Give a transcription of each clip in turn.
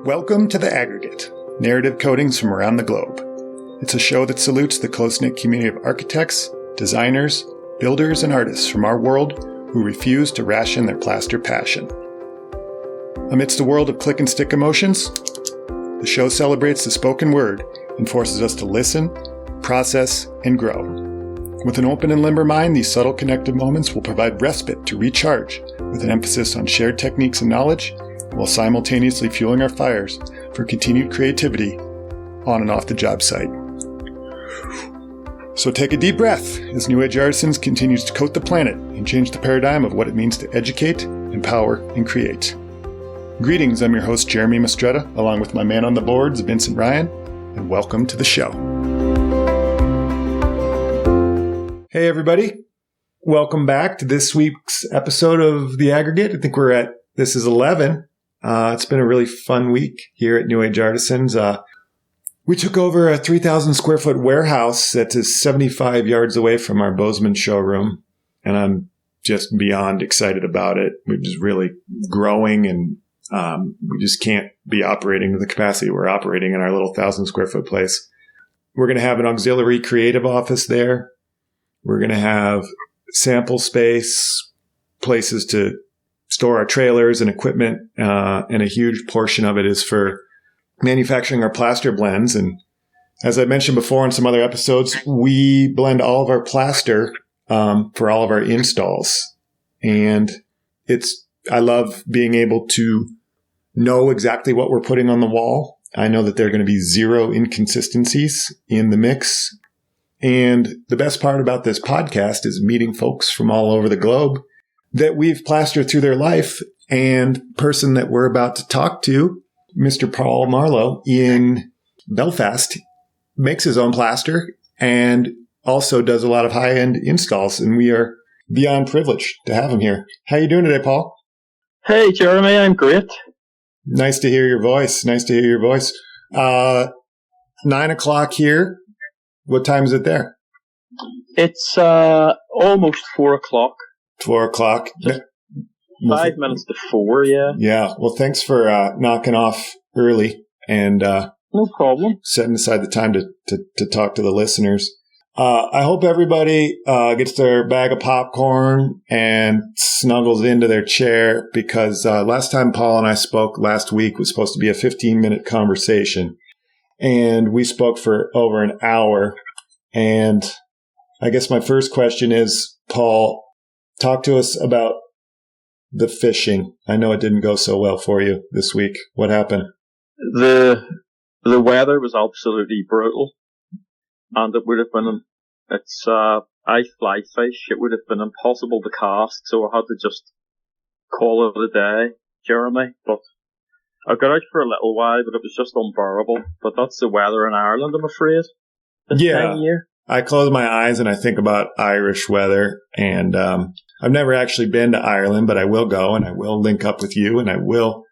Welcome to The Aggregate, narrative coatings from around the globe. It's a show that salutes the close-knit community of architects, designers, builders, and artists from our world who refuse to ration their plaster passion. Amidst a world of click-and-stick emotions, the show celebrates the spoken word and forces us to listen, process, and grow. With an open and limber mind, these subtle connective moments will provide respite to recharge with an emphasis on shared techniques and knowledge, while simultaneously fueling our fires for continued creativity on and off the job site. So take a deep breath as New Age Artisans continues to coat the planet and change the paradigm of what it means to educate, empower, and create. Greetings, I'm your host Jeremy Mastretta, along with my man on the boards, Vincent Ryan, and welcome to the show. Hey everybody, welcome back to this week's episode of The Aggregate. I think this is 11. It's been a really fun week here at New Age Artisans. We took over a 3,000 square foot warehouse that is 75 yards away from our Bozeman showroom, and I'm just beyond excited about it. We're just really growing, and we just can't be operating to the capacity we're operating in our little 1,000 square foot place. We're going to have an auxiliary creative office there. We're going to have sample space, places to store our trailers and equipment, and a huge portion of it is for manufacturing our plaster blends. And as I mentioned before in some other episodes, we blend all of our plaster for all of our installs. And I love being able to know exactly what we're putting on the wall. I know that there are going to be zero inconsistencies in the mix. And the best part about this podcast is meeting folks from all over the globe that we've plastered through their life. And the person that we're about to talk to, Mr. Paul Marlowe in Belfast, makes his own plaster and also does a lot of high-end installs. And we are beyond privileged to have him here. How you doing today, Paul? Hey, Jeremy, I'm great. Nice to hear your voice. 9 o'clock here. What time is it there? It's almost 4 o'clock. 4 o'clock. Just 5 minutes to 4, yeah. Yeah. Well, thanks for knocking off early and no problem. Setting aside the time to talk to the listeners. I hope everybody gets their bag of popcorn and snuggles into their chair, because last time Paul and I spoke last week was supposed to be a 15-minute conversation, and we spoke for over an hour. And I guess my first question is, Paul, talk to us about the fishing. I know it didn't go so well for you this week. What happened? The weather was absolutely brutal, and it would have been, I fly fish, it would have been impossible to cast, so I had to just call it a day, Jeremy. But I got out for a little while, but it was just unbearable. But that's the weather in Ireland, I'm afraid, this time of year. I close my eyes and I think about Irish weather, and I've never actually been to Ireland, but I will go, and I will link up with you, and I will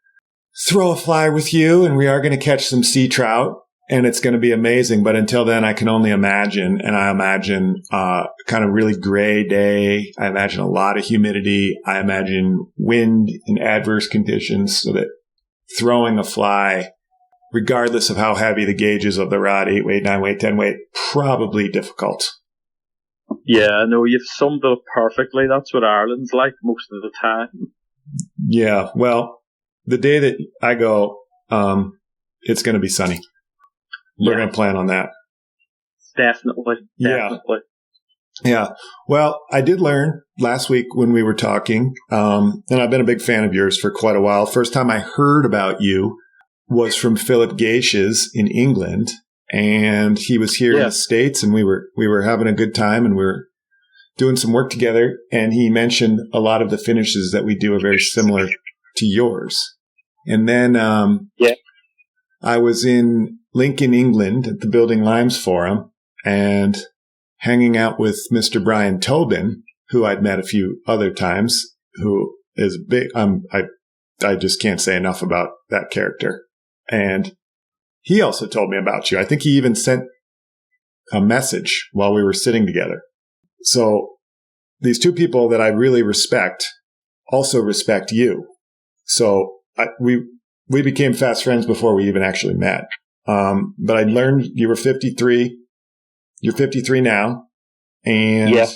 throw a fly with you, and we are going to catch some sea trout, and it's going to be amazing. But until then, I can only imagine, and I imagine kind of really gray day. I imagine a lot of humidity. I imagine wind and adverse conditions, so that throwing a fly, regardless of how heavy the gauges of the rod, 8 weight, 9 weight, 10 weight, probably difficult. Yeah, no, you've summed it up perfectly. That's what Ireland's like most of the time. Yeah, well, the day that I go, it's going to be sunny. We're going to plan on that. Definitely. Yeah. Well, I did learn last week when we were talking, and I've been a big fan of yours for quite a while. First time I heard about you was from Philip Gaish's in England, and he was here in the States, and we were having a good time, and we were doing some work together, and he mentioned a lot of the finishes that we do are very similar to yours. And then I was in Lincoln, England at the Building Limes Forum, and hanging out with Mr. Brian Tobin, who I'd met a few other times, who is big. I just can't say enough about that character. And he also told me about you. I think he even sent a message while we were sitting together. So these two people that I really respect also respect you. So we became fast friends before we even actually met. But I learned you were 53. You're 53 now. And Yeah.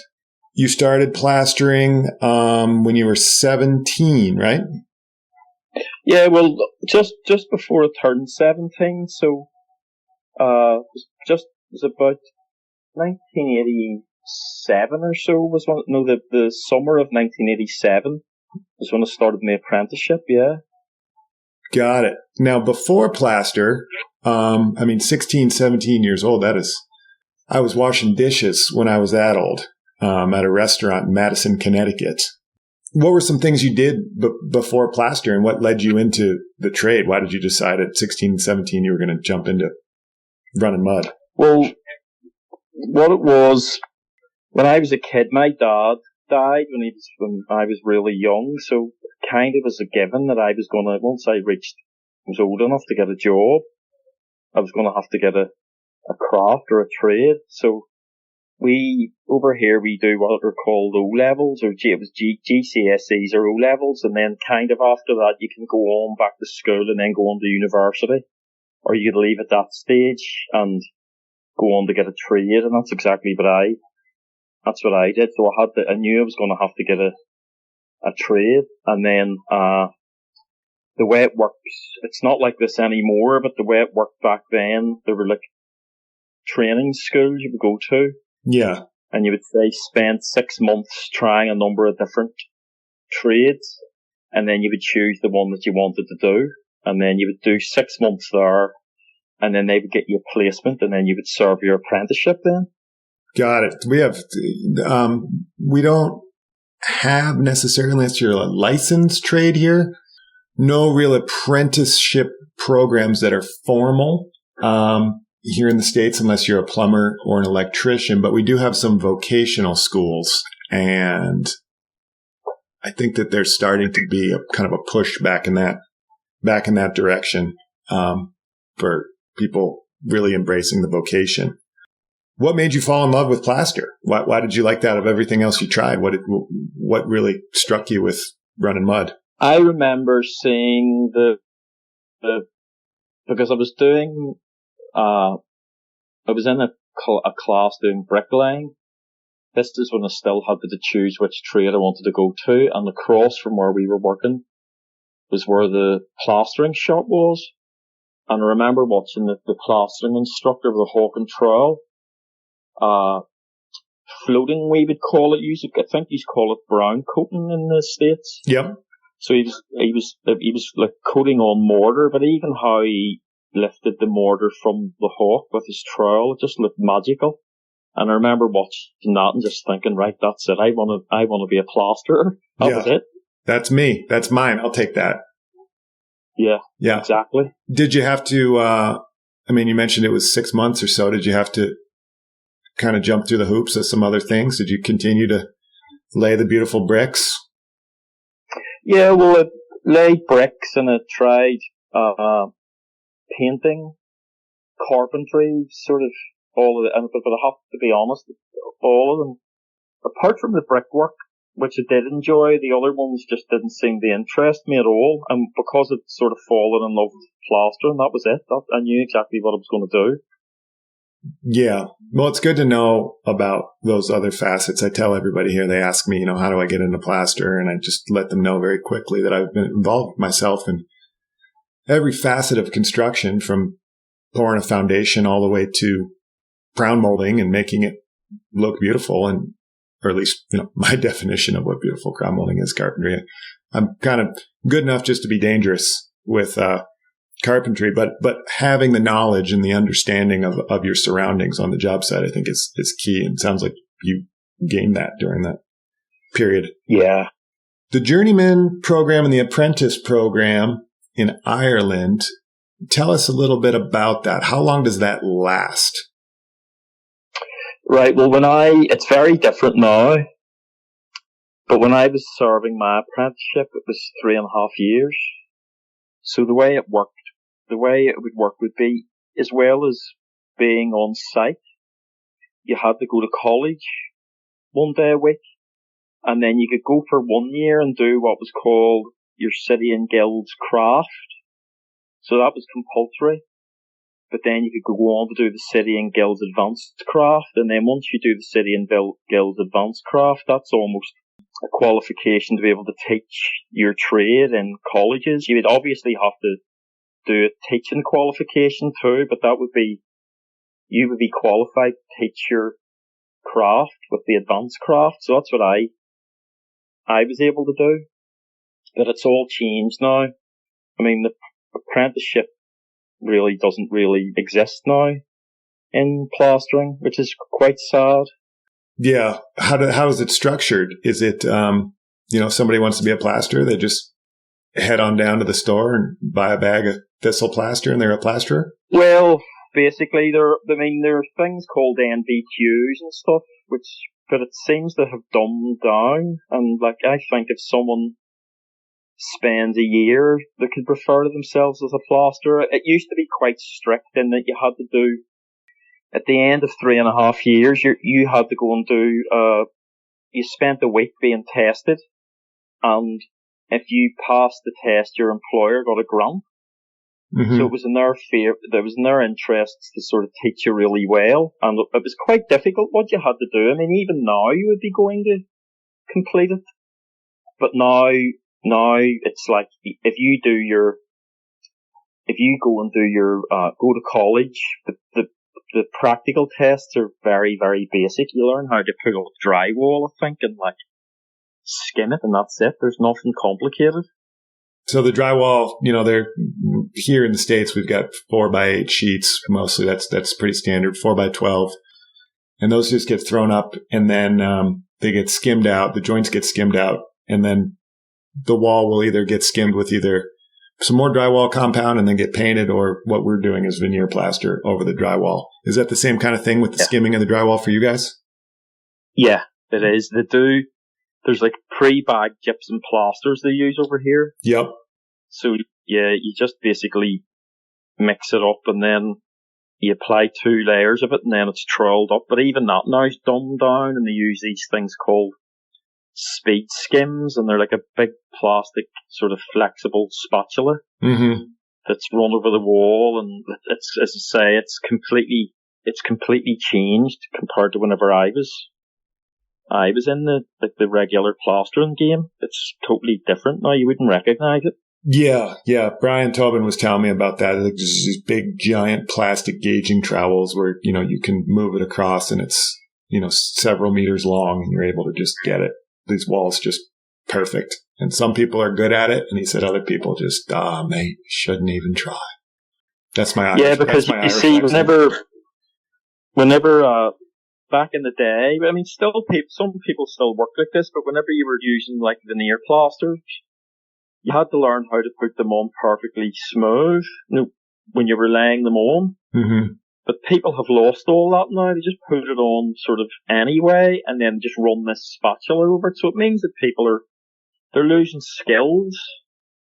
you started plastering when you were 17, right? Yeah, well, just before I turned 17, so it was about 1987 or so was when, no, the summer of 1987 was when I started my apprenticeship, yeah. Got it. Now, before plaster, 16, 17 years old, I was washing dishes when I was that old at a restaurant in Madison, Connecticut. What were some things you did before plaster, and what led you into the trade? Why did you decide at 16, 17 you were going to jump into running mud? Well, what it was, when I was a kid, my dad died when I was really young, so kind of was a given that I was going to, once I was old enough to get a job, I was going to have to get a craft or a trade. So over here we do what are called O levels, or it was GCSEs or O levels, and then kind of after that you can go on back to school and then go on to university, or you could leave at that stage and go on to get a trade, and that's exactly what I did. So I knew I was going to have to get a trade, and then the way it works, it's not like this anymore, but the way it worked back then, there were like training schools you would go to. Yeah. And you would say spend 6 months trying a number of different trades, and then you would choose the one that you wanted to do, and then you would do 6 months there, and then they would get you a placement, and then you would serve your apprenticeship then. Got it. We don't have necessarily, unless you're a licensed trade here, no real apprenticeship programs that are formal here in the States, unless you're a plumber or an electrician. But we do have some vocational schools, and I think that there's starting to be a kind of a push back in that direction for people really embracing the vocation. What made you fall in love with plaster? Why did you like that of everything else you tried? What really struck you with running mud? I remember seeing because I was doing, I was in a class doing bricklaying. This is when I still had to choose which trade I wanted to go to, and across from where we were working was where the plastering shop was. And I remember watching the plastering instructor with a hawk and trowel, floating, we would call it. I think you call it brown coating in the States. Yep. So he was like coating on mortar, but even how he lifted the mortar from the hawk with his trowel, it just looked magical. And I remember watching that and just thinking, right, that's it. I want to be a plasterer. That was it. That's me. That's mine. I'll take that. Yeah. Yeah. Exactly. Did you have to, you mentioned it was 6 months or so. Did you have to kind of jump through the hoops of some other things? Did you continue to lay the beautiful bricks? Yeah, well, I laid bricks and I tried, painting, carpentry, sort of all of it. But I have to be honest, all of them, apart from the brickwork, which I did enjoy, the other ones just didn't seem to interest me at all. And because I'd sort of fallen in love with plastering, that was it. I knew exactly what I was going to do. Yeah. Well, it's good to know about those other facets. I tell everybody here, they ask me, how do I get into plaster? And I just let them know very quickly that I've been involved myself in every facet of construction, from pouring a foundation all the way to crown molding and making it look beautiful. And, or at least, my definition of what beautiful crown molding is, carpentry. I'm kind of good enough just to be dangerous with, carpentry, but having the knowledge and the understanding of your surroundings on the job site, I think is key. And it sounds like you gained that during that period. Yeah. The journeyman program and the apprentice program in Ireland, tell us a little bit about that. How long does that last? Right. Well, it's very different now, but when I was serving my apprenticeship, it was 3.5 years. So the way it would work would be, as well as being on site, you had to go to college 1 day a week, and then you could go for 1 year and do what was called your City and Guilds craft. So that was compulsory. But then you could go on to do the City and Guilds Advanced Craft, and then once you do the City and Guilds Advanced Craft, that's almost a qualification to be able to teach your trade in colleges. You would obviously have to do a teaching qualification too, but you would be qualified to teach your craft with the advanced craft. So that's what I was able to do. But it's all changed now. I mean, the apprenticeship really doesn't really exist now in plastering, which is quite sad. Yeah. How is it structured? Is it, somebody wants to be a plasterer, they just head on down to the store and buy a bag of thistle plaster and they're a plasterer? Well, basically, there are things called NVQs and stuff, but it seems to have dumbed down. And I think if someone spends a year, they could refer to themselves as a plasterer. It used to be quite strict in that you had to do, at the end of 3.5 years, you had to go and do, you spent a week being tested, and if you passed the test, your employer got a grant. Mm-hmm. So it was in their interests to sort of teach you really well, and it was quite difficult what you had to do. I mean, even now you would be going to complete it, but now it's like if you go and go to college, the practical tests are very, very basic. You learn how to put up drywall, I think, and skim it, and that's it. There's nothing complicated. So the drywall, they're here in the States, we've got 4x8 sheets mostly. That's pretty standard, 4x12. And those just get thrown up, and then they get skimmed out. The joints get skimmed out, and then the wall will either get skimmed with either some more drywall compound and then get painted, or what we're doing is veneer plaster over the drywall. Is that the same kind of thing with the skimming of the drywall for you guys? Yeah, it is. They do. There's pre-bagged gypsum plasters they use over here. Yep. So yeah, you just basically mix it up and then you apply 2 layers of it and then it's troweled up. But even that now is dumbed down, and they use these things called speed skims, and they're like a big plastic sort of flexible spatula that's run over the wall, and it's, as I say, it's completely changed compared to whenever I was in the regular plastering game. It's totally different now. You wouldn't recognize it. Yeah. Brian Tobin was telling me about that. There's these big, giant plastic gauging trowels where, you can move it across, and it's, several meters long, and you're able to just get it. These walls just perfect. And some people are good at it. And he said other people just, mate, shouldn't even try. That's my Irish. Yeah, because you see, whenever, back in the day, I mean, some people still work like this, but whenever you were using veneer plasters, you had to learn how to put them on perfectly smooth, when you were laying them on. Mm-hmm. But people have lost all that now. They just put it on sort of anyway, and then just run this spatula over it. So it means that they're losing skills,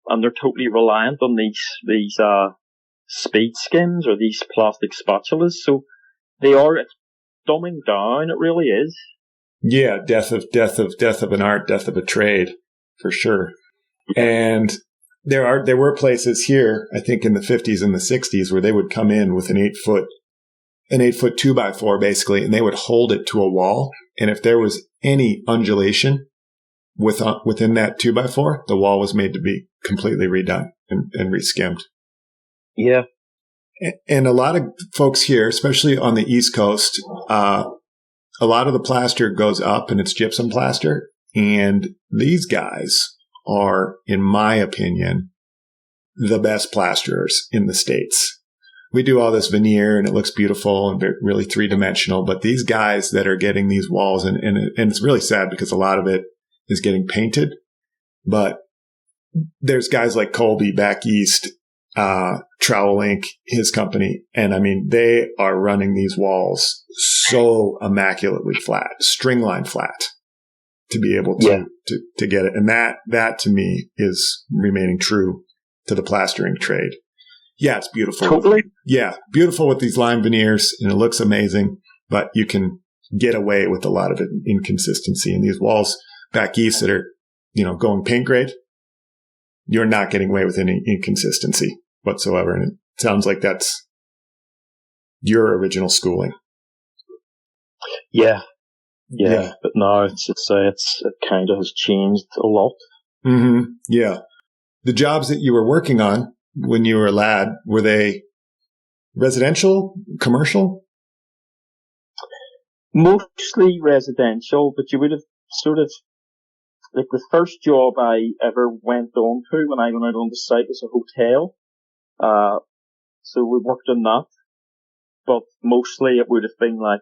and they're totally reliant on these speed skims or these plastic spatulas. So it's dumbing down. It really is. Yeah, death of an art, death of a trade, for sure. And there were places here, I think in the 50s and the 60s, where they would come in with an 8-foot 2x4 basically, and they would hold it to a wall. And if there was any undulation within that 2x4, the wall was made to be completely redone and re-skimmed. Yeah. And a lot of folks here, especially on the East Coast, a lot of the plaster goes up and it's gypsum plaster. And these guys are, in my opinion, the best plasterers in the States. We do all this veneer and it looks beautiful and really 3-dimensional, but these guys that are getting these walls, and it's really sad because a lot of it is getting painted, but there's guys like Colby back east, Trowel Inc., his company, and I mean, they are running these walls so immaculately flat, stringline flat, to be able to get it. And that to me is remaining true to the plastering trade. Yeah, it's beautiful. Totally. Beautiful with these lime veneers, and it looks amazing, but you can get away with a lot of inconsistency. And these walls back east that are, going paint grade, you're not getting away with any inconsistency. whatsoever. And it sounds like that's your original schooling. Yeah. But now it kind of has changed a lot. Mm-hmm. Yeah. The jobs that you were working on when you were a lad, were they residential, commercial? Mostly residential, but you would have sort of, like the first job I ever went on to when I went out on the site was a hotel. So we worked on that, but mostly it would have been like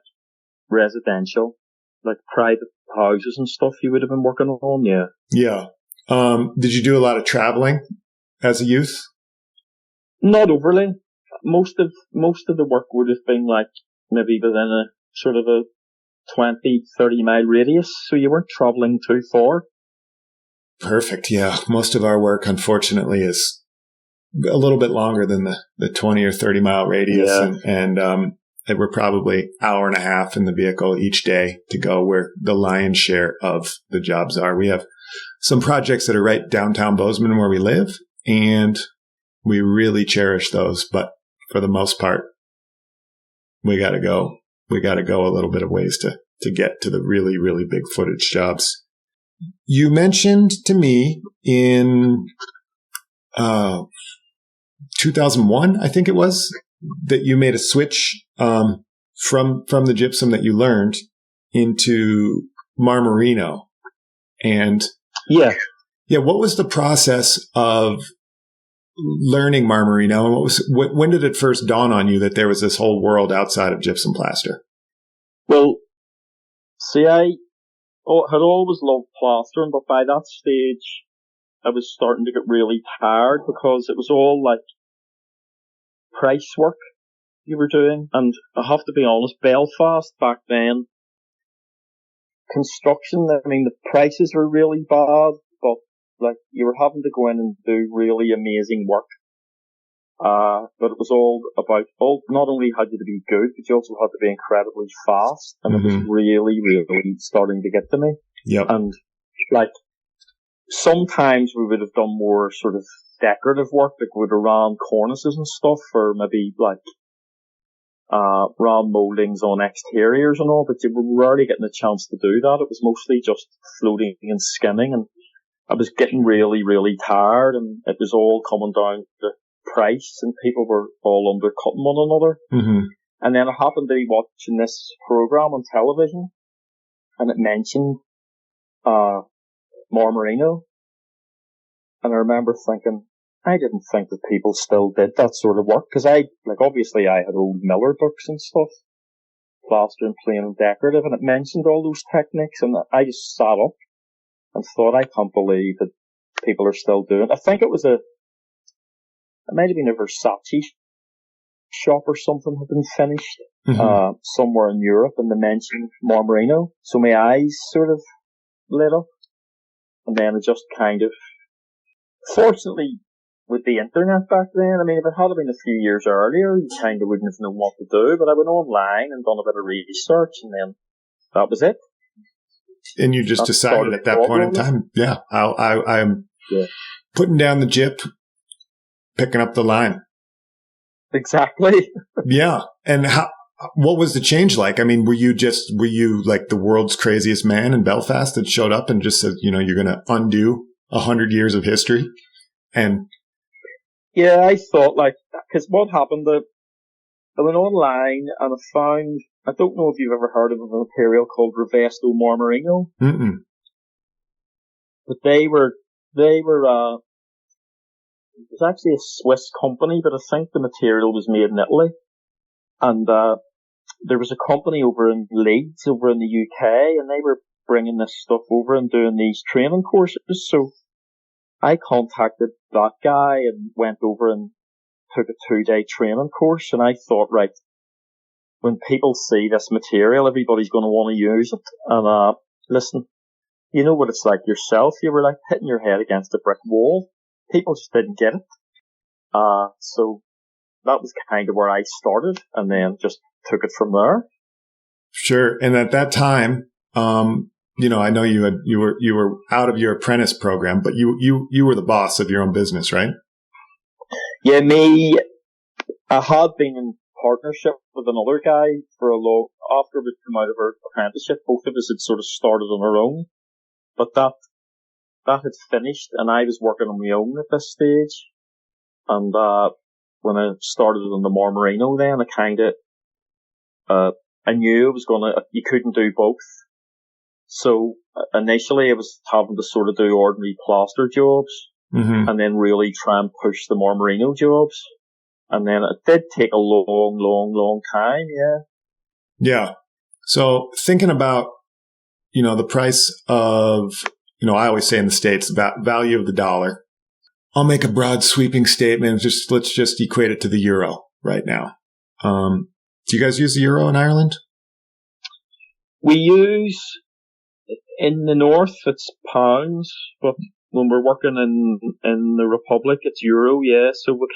residential, like private houses and stuff you would have been working on, yeah. Yeah. Did you do a lot of traveling as a youth? Not overly. Most of the work would have been like maybe within a sort of a 20, 30 mile radius, so you weren't traveling too far. Perfect. Yeah. Most of our work, unfortunately, is a little bit longer than the 20 or 30 mile radius. Yeah. And we're probably hour and a half in the vehicle each day to go where the lion's share of the jobs are. We have some projects that are right downtown Bozeman where we live, and we really cherish those. But for the most part, we got to go. We got to go a little bit of ways to get to the really, really big footage jobs. You mentioned to me in 2001, I think it was, that you made a switch from the gypsum that you learned into Marmorino. And yeah, what was the process of learning Marmorino, and when did it first dawn on you that there was this whole world outside of gypsum plaster? Well, see, I had always loved plastering, but by that stage, I was starting to get really tired because it was all like price work you were doing. And I have to be honest, Belfast back then, construction, I mean, the prices were really bad, but like you were having to go in and do really amazing work. But it was all about, not only had you to be good, but you also had to be incredibly fast. And it was really, really starting to get to me. Yep. And like, sometimes we would have done more sort of decorative work, like we would have ran cornices and stuff, or maybe like, round mouldings on exteriors and all, but you were rarely getting a chance to do that. It was mostly just floating and skimming, and I was getting really, really tired, and it was all coming down to price, and people were all undercutting one another. Mm-hmm. And then I happened to be watching this program on television, and it mentioned Marmorino, and I remember thinking, I didn't think that people still did that sort of work, because obviously I had old Miller books and stuff, plaster and plain and decorative, and it mentioned all those techniques, and I just sat up and thought, I can't believe that people are still doing it. I think it might have been a Versace shop or something had been finished, somewhere in Europe, and they mentioned Marmorino, so my eyes sort of lit up, and then it just kind of, fortunately, with the internet back then, I mean, if it had been a few years earlier, you kind of wouldn't have known what to do, but I went online and done a bit of research, and then that was it. And you just decided at that point in time, I'm putting down the gyp, picking up the line. Exactly. Yeah. And what was the change like? I mean, were you like the world's craziest man in Belfast that showed up and just said, you're going to undo 100 years of history? And yeah, I thought because what happened, I went online and I found, I don't know if you've ever heard of a material called Revesto Marmorino. Mm-mm. But they were, it was actually a Swiss company, but I think the material was made in Italy. And, there was a company over in Leeds, over in the UK, and they were bringing this stuff over and doing these training courses. So I contacted that guy and went over and took a 2-day training course, and I thought, right, when people see this material, everybody's going to want to use it. And listen, you know what it's like yourself. You were like hitting your head against a brick wall. People just didn't get it. So that was kind of where I started, and then just took it from there. Sure. And at that time, I know you were out of your apprentice program, but you were the boss of your own business, right? Yeah, I had been in partnership with another guy for a long, after we'd come out of our apprenticeship, both of us had sort of started on our own, but that had finished and I was working on my own at this stage. And, when I started on the Marmorino then, I knew I was you couldn't do both. So initially I was having to sort of do ordinary plaster jobs and then really try and push the Marmorino jobs. And then it did take a long time, yeah. Yeah. So thinking about, the price of, I always say in the States, value of the dollar. I'll make a broad sweeping statement. Let's just equate it to the euro right now. Do you guys use the euro in Ireland? We use, in the north, it's pounds, but when we're working in the Republic, it's euro, yeah. So we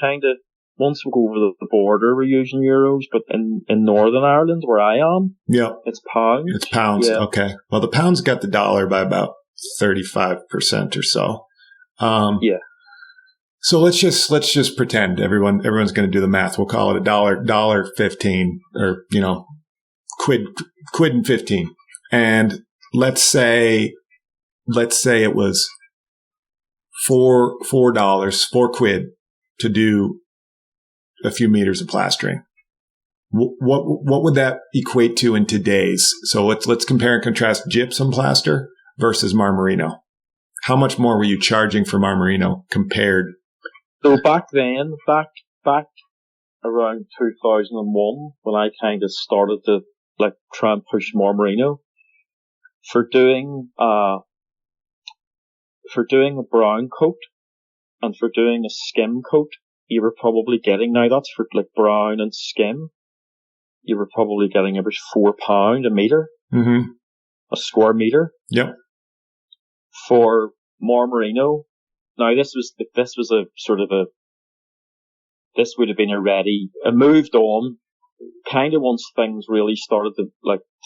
once we go over the border, we're using euros, but in Northern Ireland, where I am, it's pounds. It's pounds, yeah. Okay. Well, the pounds got the dollar by about 35% or so. Yeah. So let's just pretend everyone's going to do the math. We'll call it $1.15 or, quid and 15. And let's say it was $4, 4 quid to do a few meters of plastering. What would that equate to in today's? So let's compare and contrast gypsum plaster versus Marmorino. How much more were you charging for Marmorino compared? So back around 2001, when I kind of started to try and push Marmorino for doing a brown coat and for doing a skim coat, you were probably getting, now that's for brown and skim, you were probably getting about £4 a meter, a square meter. Yep. For Marmorino, now this would have been I moved on kind of once things really started to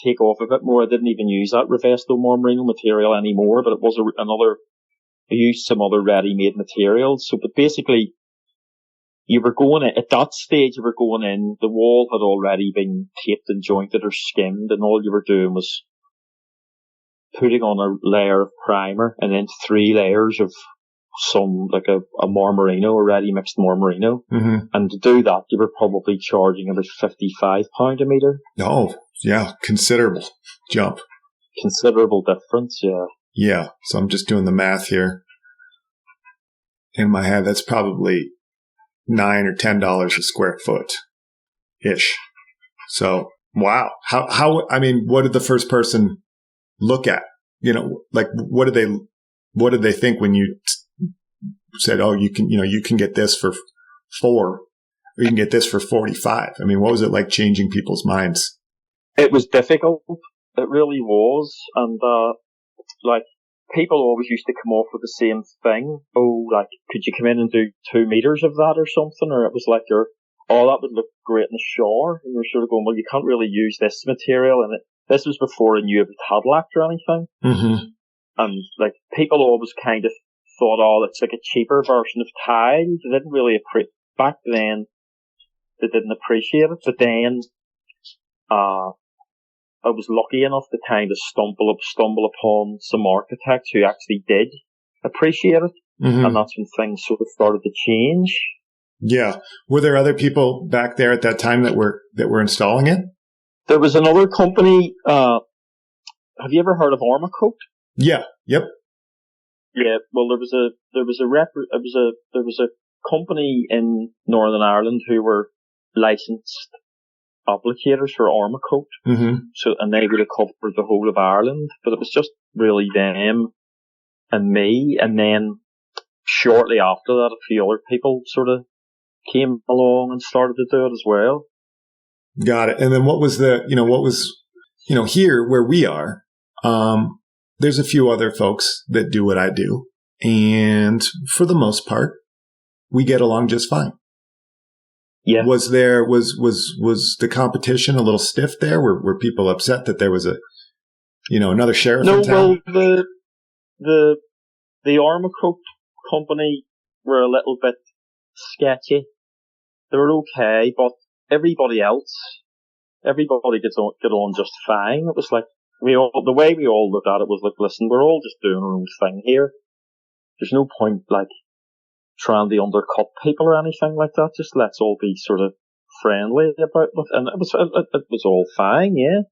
take off a bit more. I didn't even use that Revesto Marmorino material anymore, but it was I used some other ready-made materials. So, but basically, you were going in, at that stage, the wall had already been taped and jointed or skimmed, and all you were doing was putting on a layer of primer and then 3 layers of some, a Marmorino, a ready-mixed Marmorino. And to do that, you were probably charging about £55 a metre. Oh, yeah, considerable jump. Considerable difference, yeah. Yeah, so I'm just doing the math here in my head. That's probably $9 or $10 a square foot ish. So, wow. What did the first person look at? What did they think when you said, oh, you can get this for 4, or you can get this for 45? I mean, what was it like changing people's minds? It was difficult. It really was. And, people always used to come off with the same thing. Oh, could you come in and do 2 meters of that or something? Or it was that would look great in the shower. And you're sort of going, well, you can't really use this material. And this was before I knew it was Hadlacked or anything. And people always kind of thought, oh, it's like a cheaper version of tile. They didn't really back then. They didn't appreciate it. But then, I was lucky enough to kind of stumble upon some architects who actually did appreciate it. And that's when things sort of started to change. Yeah. Were there other people back there at that time that were installing it? There was another company, have you ever heard of Armacoat? Yeah. Yep. Yeah. Well, there was a company in Northern Ireland who were licensed applicators for Armacoat. So, and they would have covered the whole of Ireland, but it was just really them and me. And then shortly after that, a few other people sort of came along and started to do it as well. Got it. And then here where we are, there's a few other folks that do what I do. And for the most part, we get along just fine. Yeah. Was the competition a little stiff there? Were people upset that there was another sheriff in town? No, well, the Armacoat company were a little bit sketchy. They were okay, but everybody got on just fine. It was like, the way we all looked at it was like, listen, we're all just doing our own thing here. There's no point, like, trying to undercut people or anything like that. Just let's all be sort of friendly about it. And it was all fine, yeah.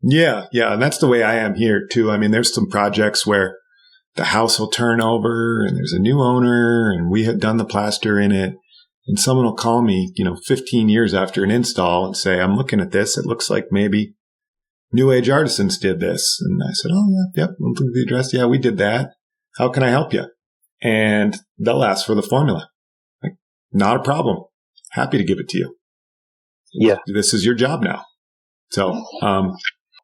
Yeah. And that's the way I am here, too. I mean, there's some projects where the house will turn over and there's a new owner and we had done the plaster in it. And someone will call me, 15 years after an install and say, I'm looking at this. It looks like maybe New Age Artisans did this. And I said, oh, yeah, yep. Look at the address. Yeah, we did that. How can I help you? And they'll ask for the formula. Like, not a problem. Happy to give it to you. Yeah. This is your job now. So, and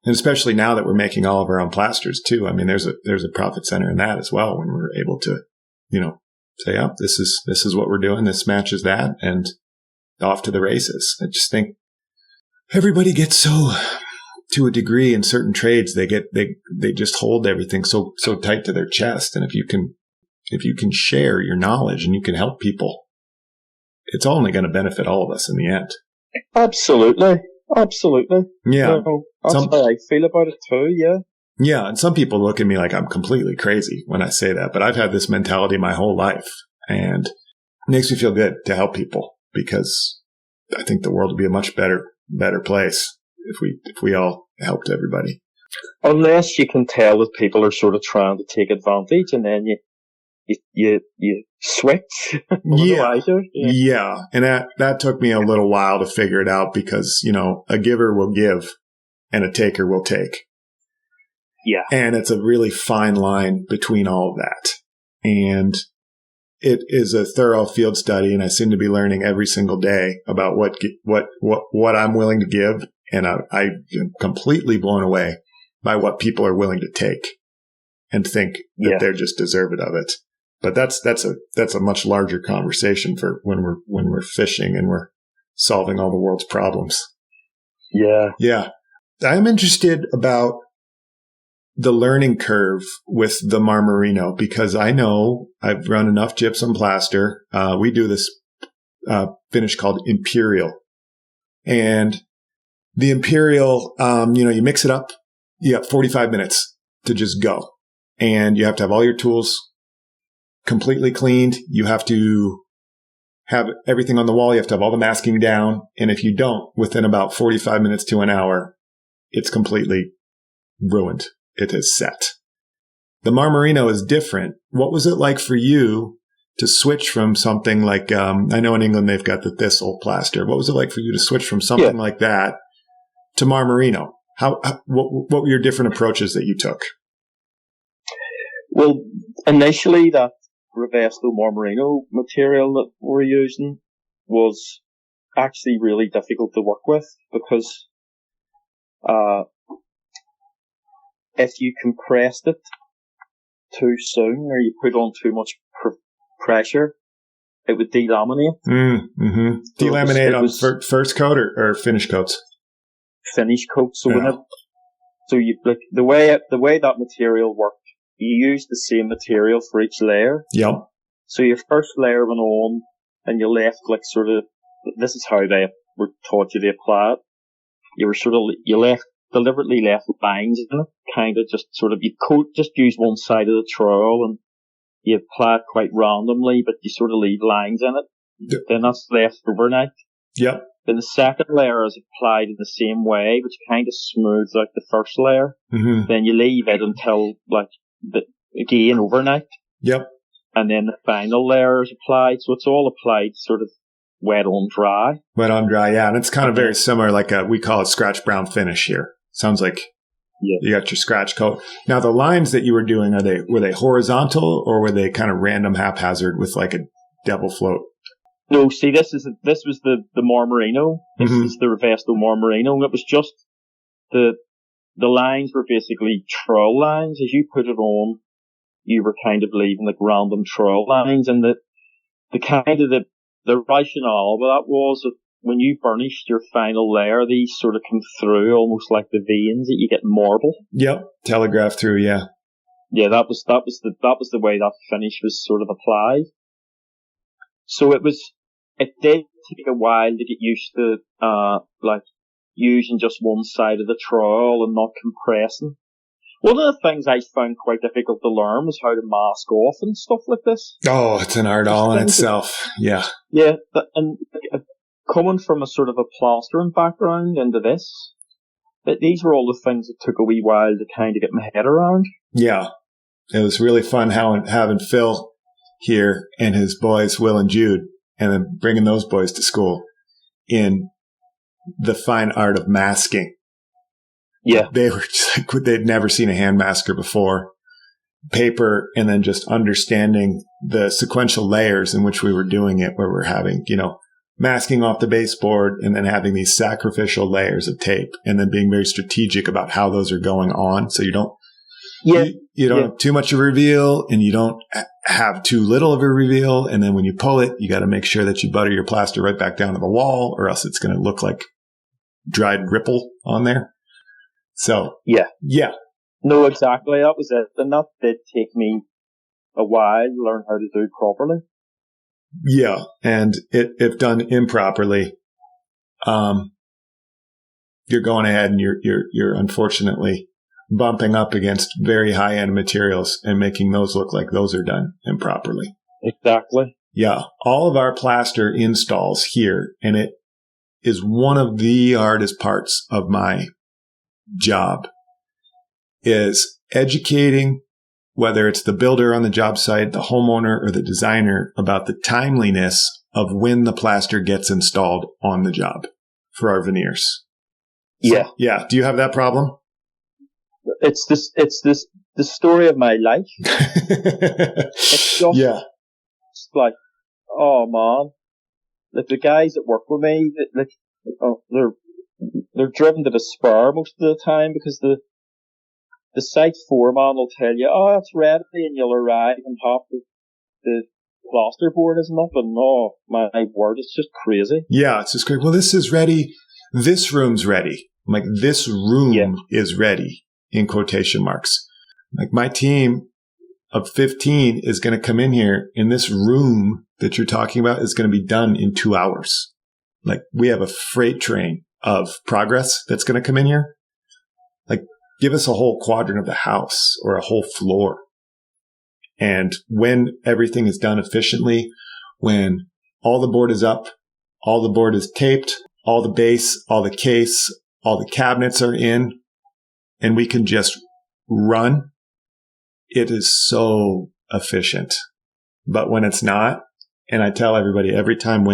especially now that we're making all of our own plasters too. I mean, there's a profit center in that as well when we're able to, say, oh, this is what we're doing. This matches that, and off to the races. I just think everybody gets so, to a degree in certain trades, they just hold everything so tight to their chest. And if you can share your knowledge and you can help people, it's only going to benefit all of us in the end. Absolutely. Yeah. That's how I feel about it too, yeah. Yeah, and some people look at me like I'm completely crazy when I say that, but I've had this mentality my whole life, and it makes me feel good to help people because I think the world would be a much better place if we all helped everybody. Unless you can tell that people are sort of trying to take advantage, and then you switch. Yeah, and that took me a little while to figure it out because a giver will give and a taker will take. Yeah. And it's a really fine line between all of that. And it is a thorough field study, and I seem to be learning every single day about what I'm willing to give. And I'm completely blown away by what people are willing to take and think that they're just deserving of it. But that's a much larger conversation for when we're fishing and we're solving all the world's problems. Yeah. Yeah. I'm interested about the learning curve with the Marmorino because I know I've run enough gypsum plaster. We do this finish called Imperial. And the Imperial, you mix it up. You got 45 minutes to just go. And you have to have all your tools completely cleaned. You have to have everything on the wall. You have to have all the masking down. And if you don't, within about 45 minutes to an hour, it's completely ruined. It is set. The Marmorino is different. What was it like for you to switch from something like, I know in England they've got the thistle plaster. What was it like for you to switch from something like that to Marmorino? What were your different approaches that you took? Well, initially that Revesto Marmorino material that we're using was actually really difficult to work with because if you compressed it too soon or you put on too much pressure, it would delaminate. Mm-hmm. So delaminate on first coat or finish coats? Finish coat. So you like the way that material worked. You use the same material for each layer. Yep. So your first layer went on, and you left like sort of. This is how they were taught you to apply it. You deliberately left lines in it, kind of just sort of just use one side of the trowel and you apply it quite randomly, but you sort of leave lines in it. Yep. Then that's left overnight. Yep. Then the second layer is applied in the same way, which kind of smooths out the first layer. Mm-hmm. Then you leave it until again overnight. Yep. And then the final layer is applied, so it's all applied sort of wet on dry. Wet on dry, yeah. And it's kind of very similar, like we call it scratch brown finish here. Sounds like you got your scratch coat. Now, the lines that you were doing, were they horizontal or were they kind of random haphazard with like a devil float? No, see, this was the Marmorino. This is the Revesto Marmorino. It was just the lines were basically trowel lines. As you put it on, you were kind of leaving like random trowel lines, and the kind of the rationale of that was that when you burnished your final layer, these sort of come through almost like the veins that you get in marble. Yep, telegraph through, yeah. Yeah, that was the way that finish was sort of applied. So it was it did take a while to get used to, using just one side of the trowel and not compressing. One of the things I found quite difficult to learn was how to mask off and stuff like this. Oh, it's an art all in itself. Yeah. Yeah, and coming from a sort of a plastering background into this, these were all the things that took a wee while to kind of get my head around. Yeah. It was really fun having Phil here and his boys, Will and Jude, and then bringing those boys to school in the fine art of masking. Yeah. They were just like, they'd never seen a hand masker before. Paper, and then just understanding the sequential layers in which we were doing it, where we're having, masking off the baseboard and then having these sacrificial layers of tape, and then being very strategic about how those are going on. So you don't, you don't have too much of a reveal, and you don't have too little of a reveal. And then when you pull it, you got to make sure that you butter your plaster right back down to the wall, or else it's going to look like dried ripple on there. So, yeah. No, exactly. That was it. And that did take me a while to learn how to do properly. Yeah. And if done improperly, you're going ahead and you're unfortunately bumping up against very high end materials and making those look like those are done improperly. Exactly. Yeah. All of our plaster installs here, and it is one of the hardest parts of my job, is educating, whether it's the builder on the job site, the homeowner, or the designer, about the timeliness of when the plaster gets installed on the job for our veneers. Yeah. Yeah. Do you have that problem? It's the story of my life. It's just, it's like, oh man, like the guys that work with me, they're driven to despair most of the time, because the site foreman will tell you, oh, it's ready, and you'll arrive and half the plaster board isn't up, and oh my word, it's just crazy. Yeah, it's just great. Well, this is ready. This room's ready. I'm like, this room is ready, in quotation marks. Like, my team of 15 is going to come in here, and this room that you're talking about is going to be done in 2 hours. Like, we have a freight train of progress that's going to come in here. Like, give us a whole quadrant of the house or a whole floor. And when everything is done efficiently, when all the board is up, all the board is taped, all the base, all the case, all the cabinets are in, and we can just run, it is so efficient. But when it's not, and I tell everybody every time,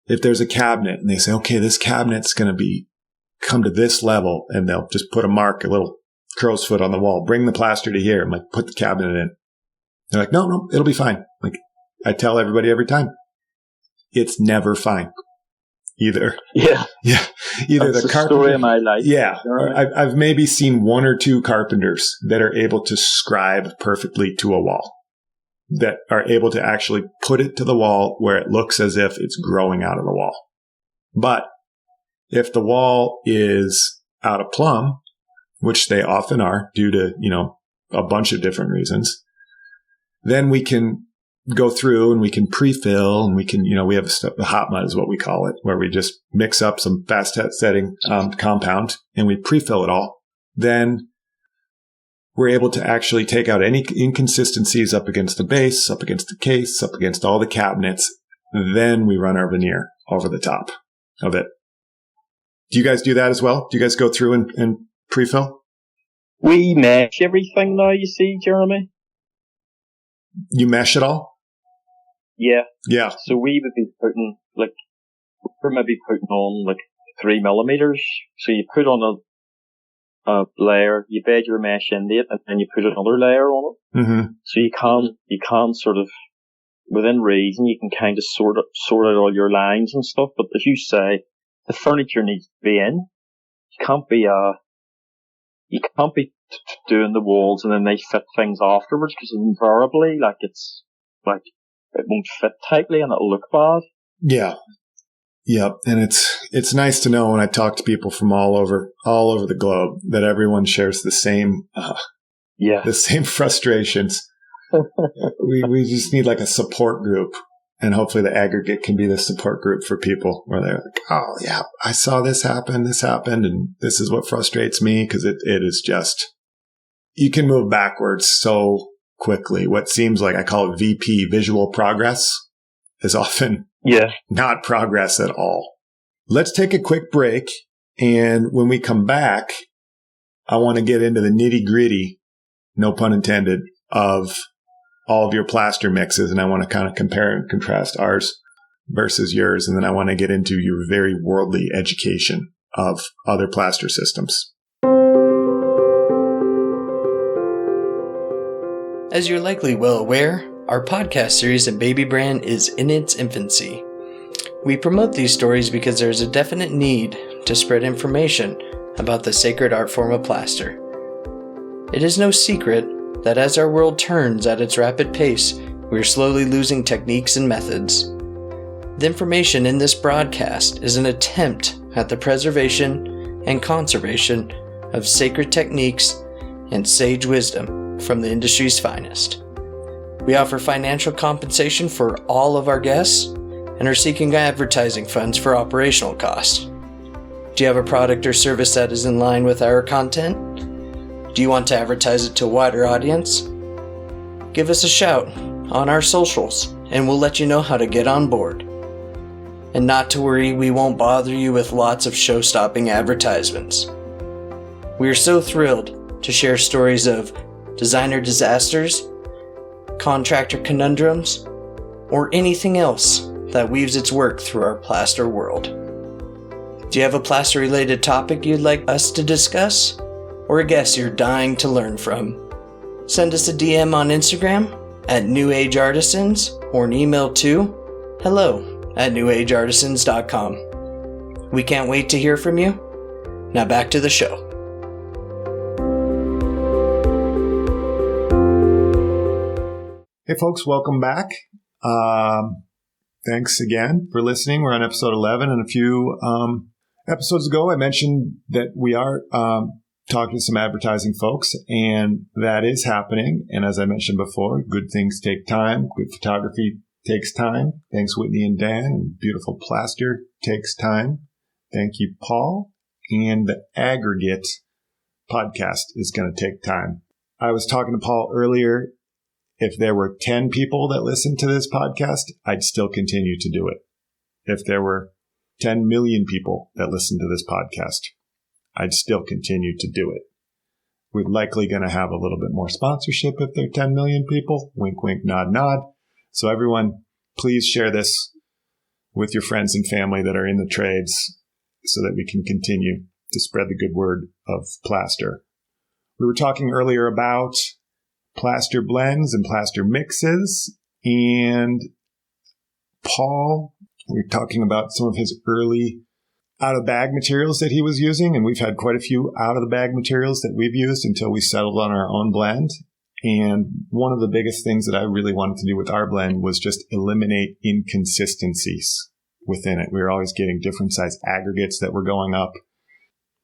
if there's a cabinet and they say, okay, this cabinet's going to come to this level, and they'll just put a little crow's foot on the wall, bring the plaster to here. I'm like, put the cabinet in. They're like, no, it'll be fine. Like, I tell everybody every time, it's never fine. Either. Yeah. Either that's the carpenter. Story of my life. Yeah. I've maybe seen one or two carpenters that are able to scribe perfectly to a wall, that are able to actually put it to the wall where it looks as if it's growing out of the wall. But if the wall is out of plumb, which they often are due to, a bunch of different reasons, then we can go through and we can pre-fill, and we can, we have a hot mud is what we call it, where we just mix up some fast setting compound and we pre-fill it all. Then we're able to actually take out any inconsistencies up against the base, up against the case, up against all the cabinets. Then we run our veneer over the top of it. Do you guys do that as well? Do you guys go through and pre-fill? We mesh everything now, you see, Jeremy. You mesh it all? Yeah. Yeah. So we would be putting, we're maybe putting on 3 millimeters. So you put on a layer, you bed your mesh into it, and then you put another layer on it. Mm-hmm. So you can sort of, within reason, you can kind of sort out all your lines and stuff. But as you say, the furniture needs to be in. You can't be doing the walls and then they fit things afterwards, because invariably, it won't fit tightly and it'll look bad. Yeah. Yep. And it's nice to know when I talk to people from all over the globe that everyone shares the same, the same frustrations. We just need a support group And hopefully the aggregate can be the support group for people where they're like, oh, yeah, I saw this happened, and this is what frustrates me, because it is just, you can move backwards so quickly. What seems like, I call it VP, visual progress, is often not progress at all. Let's take a quick break. And when we come back, I want to get into the nitty gritty, no pun intended, of all of your plaster mixes. And I want to kind of compare and contrast ours versus yours. And then I want to get into your very worldly education of other plaster systems. As you're likely well aware, our podcast series at Baby Brand is in its infancy. We promote these stories because there's a definite need to spread information about the sacred art form of plaster. It is no secret that as our world turns at its rapid pace, we are slowly losing techniques and methods. The information in this broadcast is an attempt at the preservation and conservation of sacred techniques and sage wisdom from the industry's finest. We offer financial compensation for all of our guests and are seeking advertising funds for operational costs. Do you have a product or service that is in line with our content? Do you want to advertise it to a wider audience? Give us a shout on our socials and we'll let you know how to get on board. And not to worry, we won't bother you with lots of show-stopping advertisements. We are so thrilled to share stories of designer disasters, contractor conundrums, or anything else that weaves its work through our plaster world. Do you have a plaster-related topic you'd like us to discuss? Or a guest you're dying to learn from? Send us a DM on Instagram at New Age Artisans or an email to hello@newageartisans.com. We can't wait to hear from you. Now back to the show. Hey folks, welcome back. Thanks again for listening. We're on episode 11, and a few episodes ago I mentioned that we are talking to some advertising folks, and that is happening. And as I mentioned before, good things take time. Good photography takes time. Thanks, Whitney and Dan. And beautiful plaster takes time. Thank you, Paul. And the aggregate podcast is going to take time. I was talking to Paul earlier. If there were 10 people that listened to this podcast, I'd still continue to do it. If there were 10 million people that listened to this podcast, I'd still continue to do it. We're likely going to have a little bit more sponsorship if there are 10 million people. Wink, wink, nod, nod. So everyone, please share this with your friends and family that are in the trades so that we can continue to spread the good word of plaster. We were talking earlier about plaster blends and plaster mixes, and Paul, we were talking about some of his early out-of-bag materials that he was using, and we've had quite a few out-of-the-bag materials that we've used until we settled on our own blend. And one of the biggest things that I really wanted to do with our blend was just eliminate inconsistencies within it. We were always getting different size aggregates that were going up.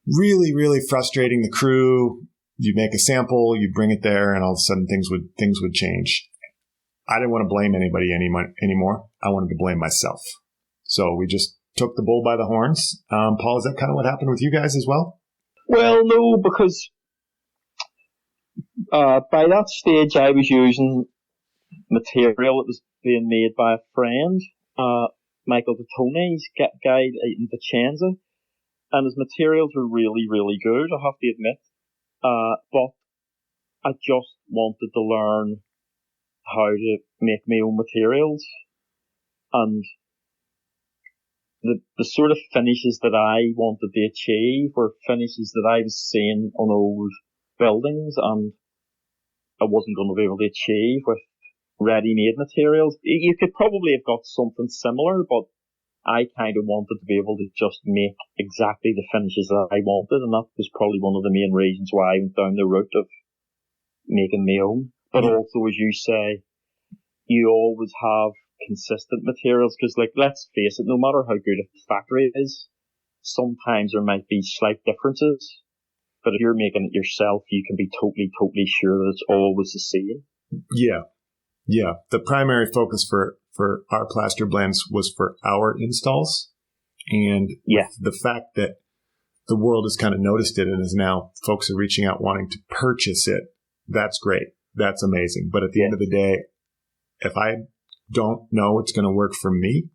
Really, really frustrating the crew. You make a sample, you bring it there, and all of a sudden things would change. I didn't want to blame anybody anymore. I wanted to blame myself. So we just took the bull by the horns. Paul, is that kind of what happened with you guys as well? Well, no, because by that stage I was using material that was being made by a friend, Michael Detoni's guide in Vicenza, and his materials were really, really good, I have to admit. But I just wanted to learn how to make my own materials, and the sort of finishes that I wanted to achieve were finishes that I was seeing on old buildings, and I wasn't going to be able to achieve with ready-made materials. You could probably have got something similar, but I kind of wanted to be able to just make exactly the finishes that I wanted, and that was probably one of the main reasons why I went down the route of making my own. But also, as you say, you always have consistent materials, because, like, let's face it, no matter how good a factory is, sometimes there might be slight differences, but if you're making it yourself, you can be totally sure that it's always the same. Yeah. Yeah. The primary focus for our plaster blends was for our installs. And the fact that the world has kind of noticed it and is now folks are reaching out wanting to purchase it, that's great. That's amazing. But at the end of the day, if I don't know it's going to work for me,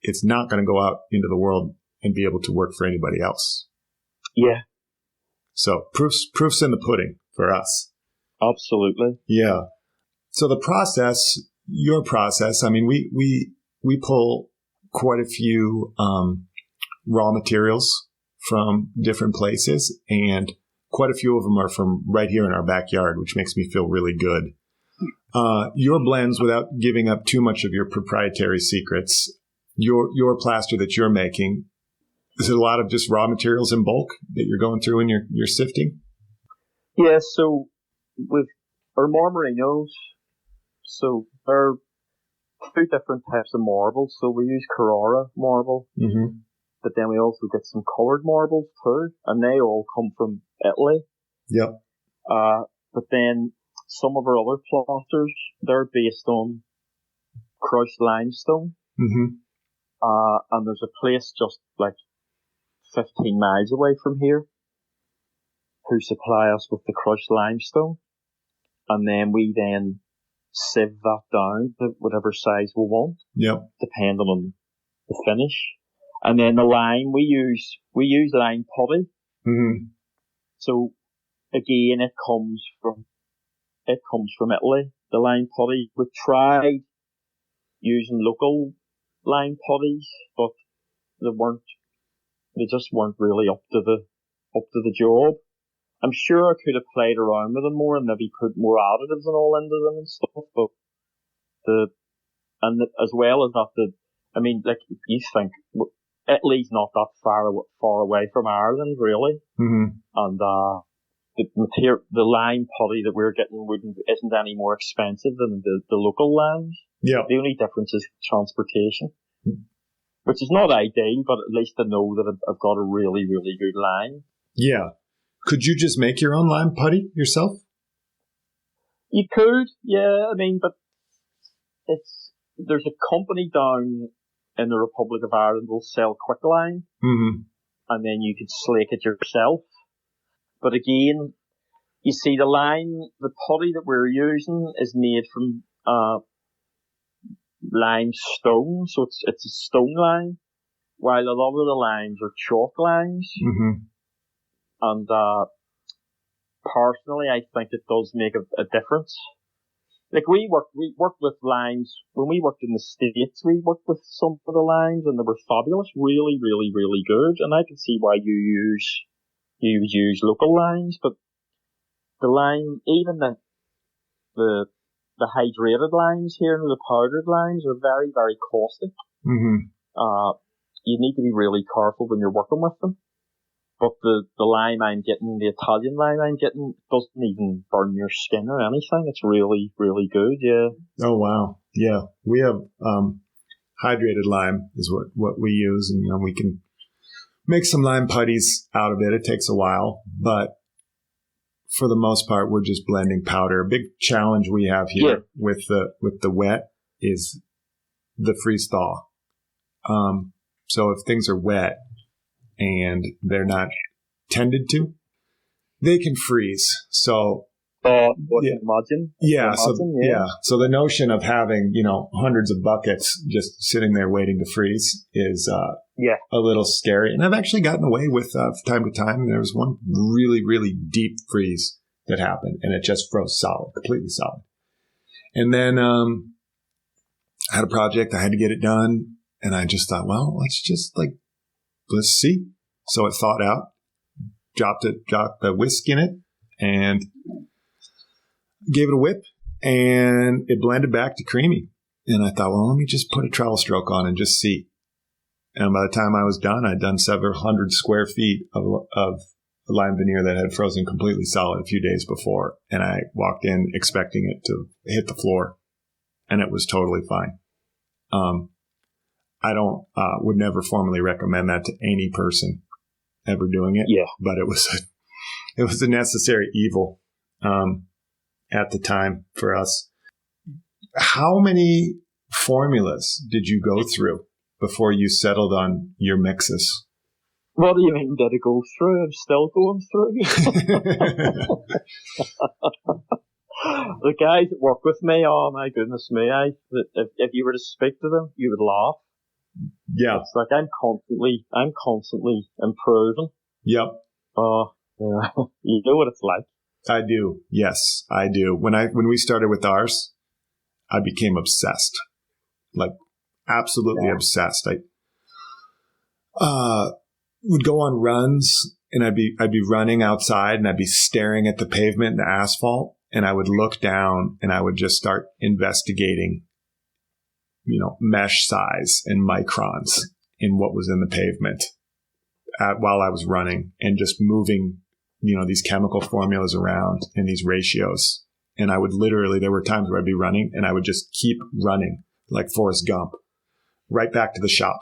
it's not going to go out into the world and be able to work for anybody else. Yeah. So proof's in the pudding for us. Absolutely. Yeah. So the process, your process, I mean, we pull quite a few raw materials from different places, and quite a few of them are from right here in our backyard, which makes me feel really good. Your blends, without giving up too much of your proprietary secrets, your plaster that you're making, is it a lot of just raw materials in bulk that you're going through and you're sifting? Yeah, so with our Marmorinos, so there are two different types of marbles. So we use Carrara marble, but then we also get some coloured marbles too, and they all come from Italy. Yep. But then some of our other plasters, they're based on crushed limestone. And there's a place just like 15 miles away from here who supply us with the crushed limestone. And then we then sieve that down to whatever size we want. Yep. Depending on the finish. And then the lime we use lime putty. So again, it comes from Italy, the lime putty. We tried using local lime putties, but they just weren't really up to the job. I'm sure I could have played around with them more and maybe put more additives and all into them and stuff, but as well as that, I mean, like, you think Italy's not that far away from Ireland, really, and the lime putty that we're getting isn't any more expensive than the local limes. Yeah. The only difference is transportation, which is not ideal, but at least I know that I've got a really, really good lime. Yeah. Could you just make your own lime putty yourself? You could, yeah. I mean, but there's a company down in the Republic of Ireland will sell quicklime, and then you could slake it yourself. But again, you see, the putty that we're using is made from limestone, so it's a stone lime, while a lot of the limes are chalk limes. And personally, I think it does make a difference. Like, we worked with limes when we worked in the States. We worked with some of the limes, and they were fabulous, really, really, really good. And I can see why you would use local limes, but the lime, even the hydrated limes here and the powdered limes are very, very caustic. You need to be really careful when you're working with them. But the lime I'm getting, the Italian lime I'm getting, doesn't even burn your skin or anything. It's really, really good, yeah. Oh, wow. Yeah. We have hydrated lime is what we use, and we can make some lime putties out of it. It takes a while, but for the most part, we're just blending powder. A big challenge we have here with the wet is the freeze thaw. So if things are wet and they're not tended to, they can freeze. So imagine. So the notion of having hundreds of buckets just sitting there waiting to freeze is a little scary. And I've actually gotten away with time to time. There was one really, really deep freeze that happened, and it just froze solid, completely solid. And then I had a project, I had to get it done, and I just thought, well, let's see. So it thawed out, dropped the whisk in it, and gave it a whip, and it blended back to creamy. And I thought, well, let me just put a trowel stroke on and just see. And by the time I was done, I'd done several hundred square feet of lime veneer that had frozen completely solid a few days before. And I walked in expecting it to hit the floor, and it was totally fine. I would never formally recommend that to any person ever doing it. Yeah. But it was a necessary evil at the time for us. How many formulas did you go through before you settled on your mixes? What do you mean, did it go through? I'm still going through. The guys that work with me, oh my goodness me, if you were to speak to them, you would laugh. Yeah. It's like I'm constantly improving. Yep. Yeah. You know what it's like. I do. Yes, I do. When we started with ours, I became obsessed. Like absolutely obsessed. I would go on runs and I'd be running outside and I'd be staring at the pavement and the asphalt, and I would look down and I would just start investigating, mesh size and microns in what was in the pavement while I was running, and just moving, these chemical formulas around in these ratios. And I would there were times where I'd be running and I would just keep running like Forrest Gump right back to the shop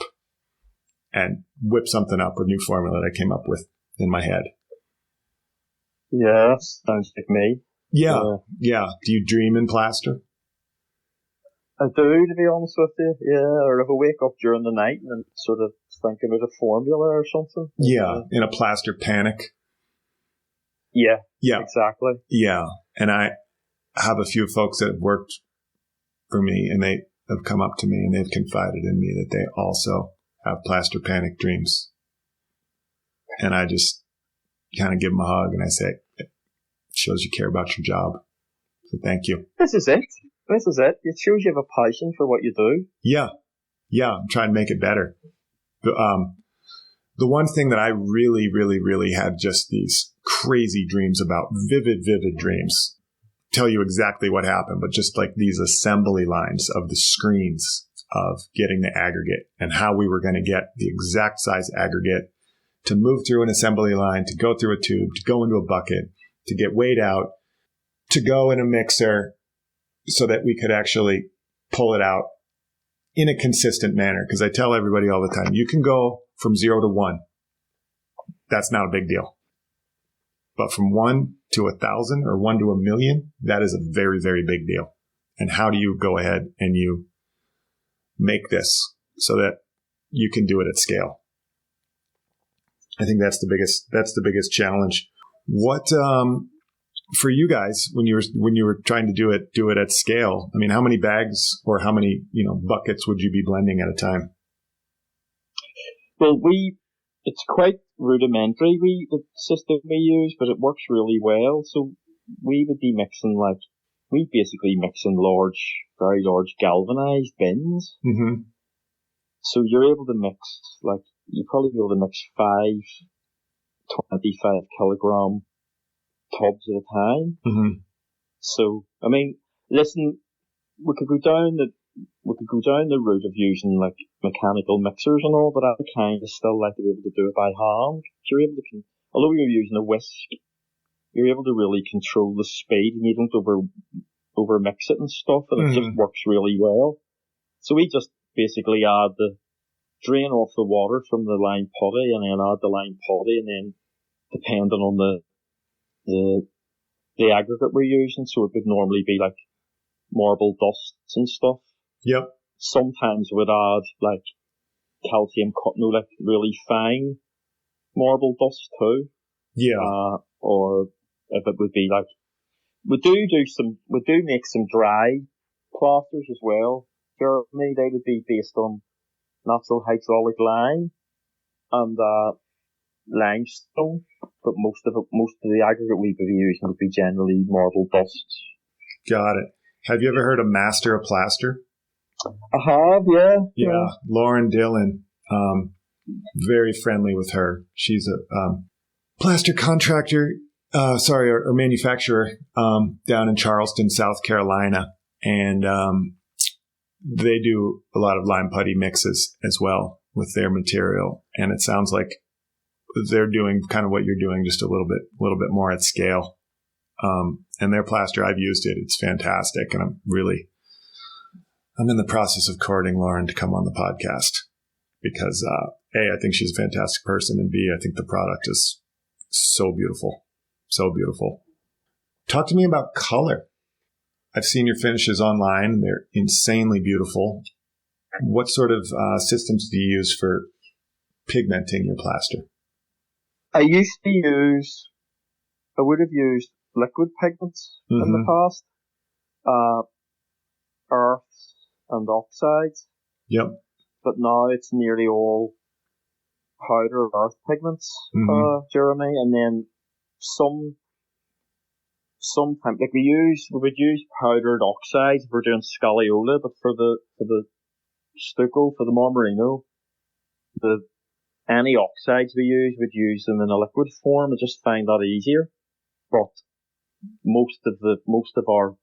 and whip something up, a new formula that I came up with in my head. Yeah, that sounds like me. Yeah. Do you dream in plaster? I do, to be honest with you. Yeah, or if I wake up during the night and sort of think about a formula or something. Yeah, in a plaster panic. Yeah, exactly. Yeah, and I have a few folks that have worked for me, and they have come up to me and they've confided in me that they also have plaster panic dreams. And I just kind of give them a hug and I say, it shows you care about your job. So thank you. This is it. It shows you have a passion for what you do. Yeah. I'm trying to make it better. The one thing that I really, really, really had just these crazy dreams about, vivid dreams. Tell you exactly what happened, but just like these assembly lines of the screens of getting the aggregate and how we were going to get the exact size aggregate to move through an assembly line, to go through a tube, to go into a bucket, to get weighed out, to go in a mixer so that we could actually pull it out in a consistent manner. Because I tell everybody all the time, you can go from 0 to 1. That's not a big deal. But from 1 to 1,000 or 1 to 1,000,000, that is a very, very big deal. And how do you go ahead and you make this so that you can do it at scale? I think that's the biggest challenge. What for you guys when you were trying to do it at scale? I mean, how many bags or how many buckets would you be blending at a time? Well, it's quite rudimentary, the system we use, but it works really well. So we would be mixing we basically mix in very large galvanized bins. Mm-hmm. So you're able to mix, you'll probably be able to mix 5 25 kilogram tubs at a time. Mm-hmm. So, I mean, listen, we could go down the route of using mechanical mixers and all, but I kind of still like to be able to do it by hand. You're able to, although you're using a whisk, you're able to really control the speed and you don't over mix it and stuff, and it just works really well. So we just basically drain off the water from the lime putty and then add the lime putty, and then depending on the aggregate we're using, so it would normally be marble dusts and stuff. Yep. Sometimes we'd add calcium cut, really fine marble dust too. Yeah. Or if it would be we do make some dry plasters as well. Generally, they would be based on natural hydraulic lime and limestone, but most of the aggregate we would be using would be generally marble dust. Got it. Have you ever heard of Master of Plaster? I have, yeah. Yeah, Lauren Dillon. Very friendly with her. She's a plaster contractor, or manufacturer down in Charleston, South Carolina. And they do a lot of lime putty mixes as well with their material. And it sounds like they're doing kind of what you're doing, just a little bit more at scale. And their plaster, I've used it. It's fantastic. And I'm in the process of courting Lauren to come on the podcast because, A, I think she's a fantastic person, and B, I think the product is so beautiful. So beautiful. Talk to me about color. I've seen your finishes online. They're insanely beautiful. What sort of systems do you use for pigmenting your plaster? I would have used liquid pigments in the past, earths and oxides. Yep. But now it's nearly all powder earth pigments, Jeremy, and then sometimes like we would use powdered oxides if we're doing Scagliola, but for the stucco, for the Marmorino, any oxides we would use them in a liquid form. I just find that easier. But most of our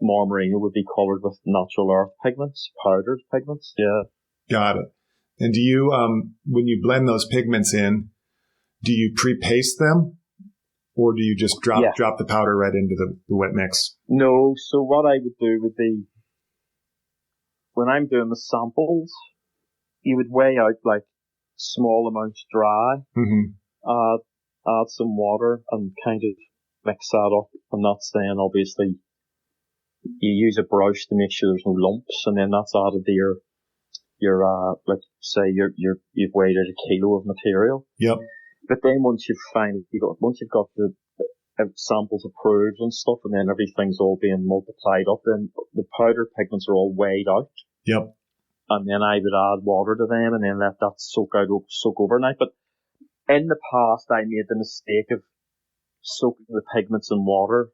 Marmorino would be coloured with natural earth pigments, powdered pigments. Yeah. Got it. And do you, when you blend those pigments in, do you pre-paste them, or do you just drop the powder right into the wet mix? No. So what I would do would be, when I'm doing the samples, you would weigh out like small amounts dry, add some water and kind of mix that up, and that's then obviously you use a brush to make sure there's no lumps, and then that's added to your like say you've weighed out a kilo of material. Yep. But then once you've got the samples approved and stuff, and then everything's all being multiplied up, then the powder pigments are all weighed out. Yep. And then I would add water to them and then let that soak overnight. But in the past, I made the mistake of soaking the pigments in water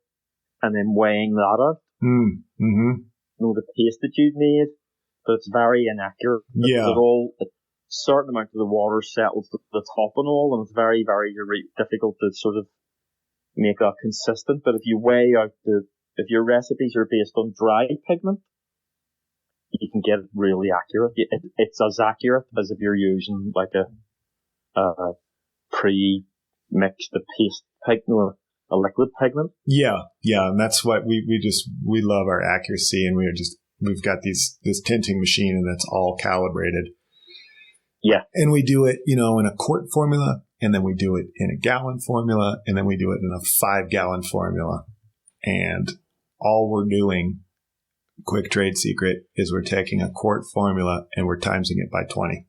and then weighing that out. You know, the paste that you'd made, but it's very inaccurate. Yeah. A certain amount of the water settles to the top and all, and it's very, very difficult to sort of make that consistent. But if you weigh out if your recipes are based on dry pigment, you can get it really accurate. It's as accurate as if you're using like a pre-mixed paste pigment, a liquid pigment. Yeah, and that's what we love our accuracy, and we've got this tinting machine, and it's all calibrated. Yeah, and we do it, in a quart formula, and then we do it in a gallon formula, and then we do it in a 5-gallon formula, and all we're doing. Quick trade secret is we're taking a quart formula and we're timesing it by 20.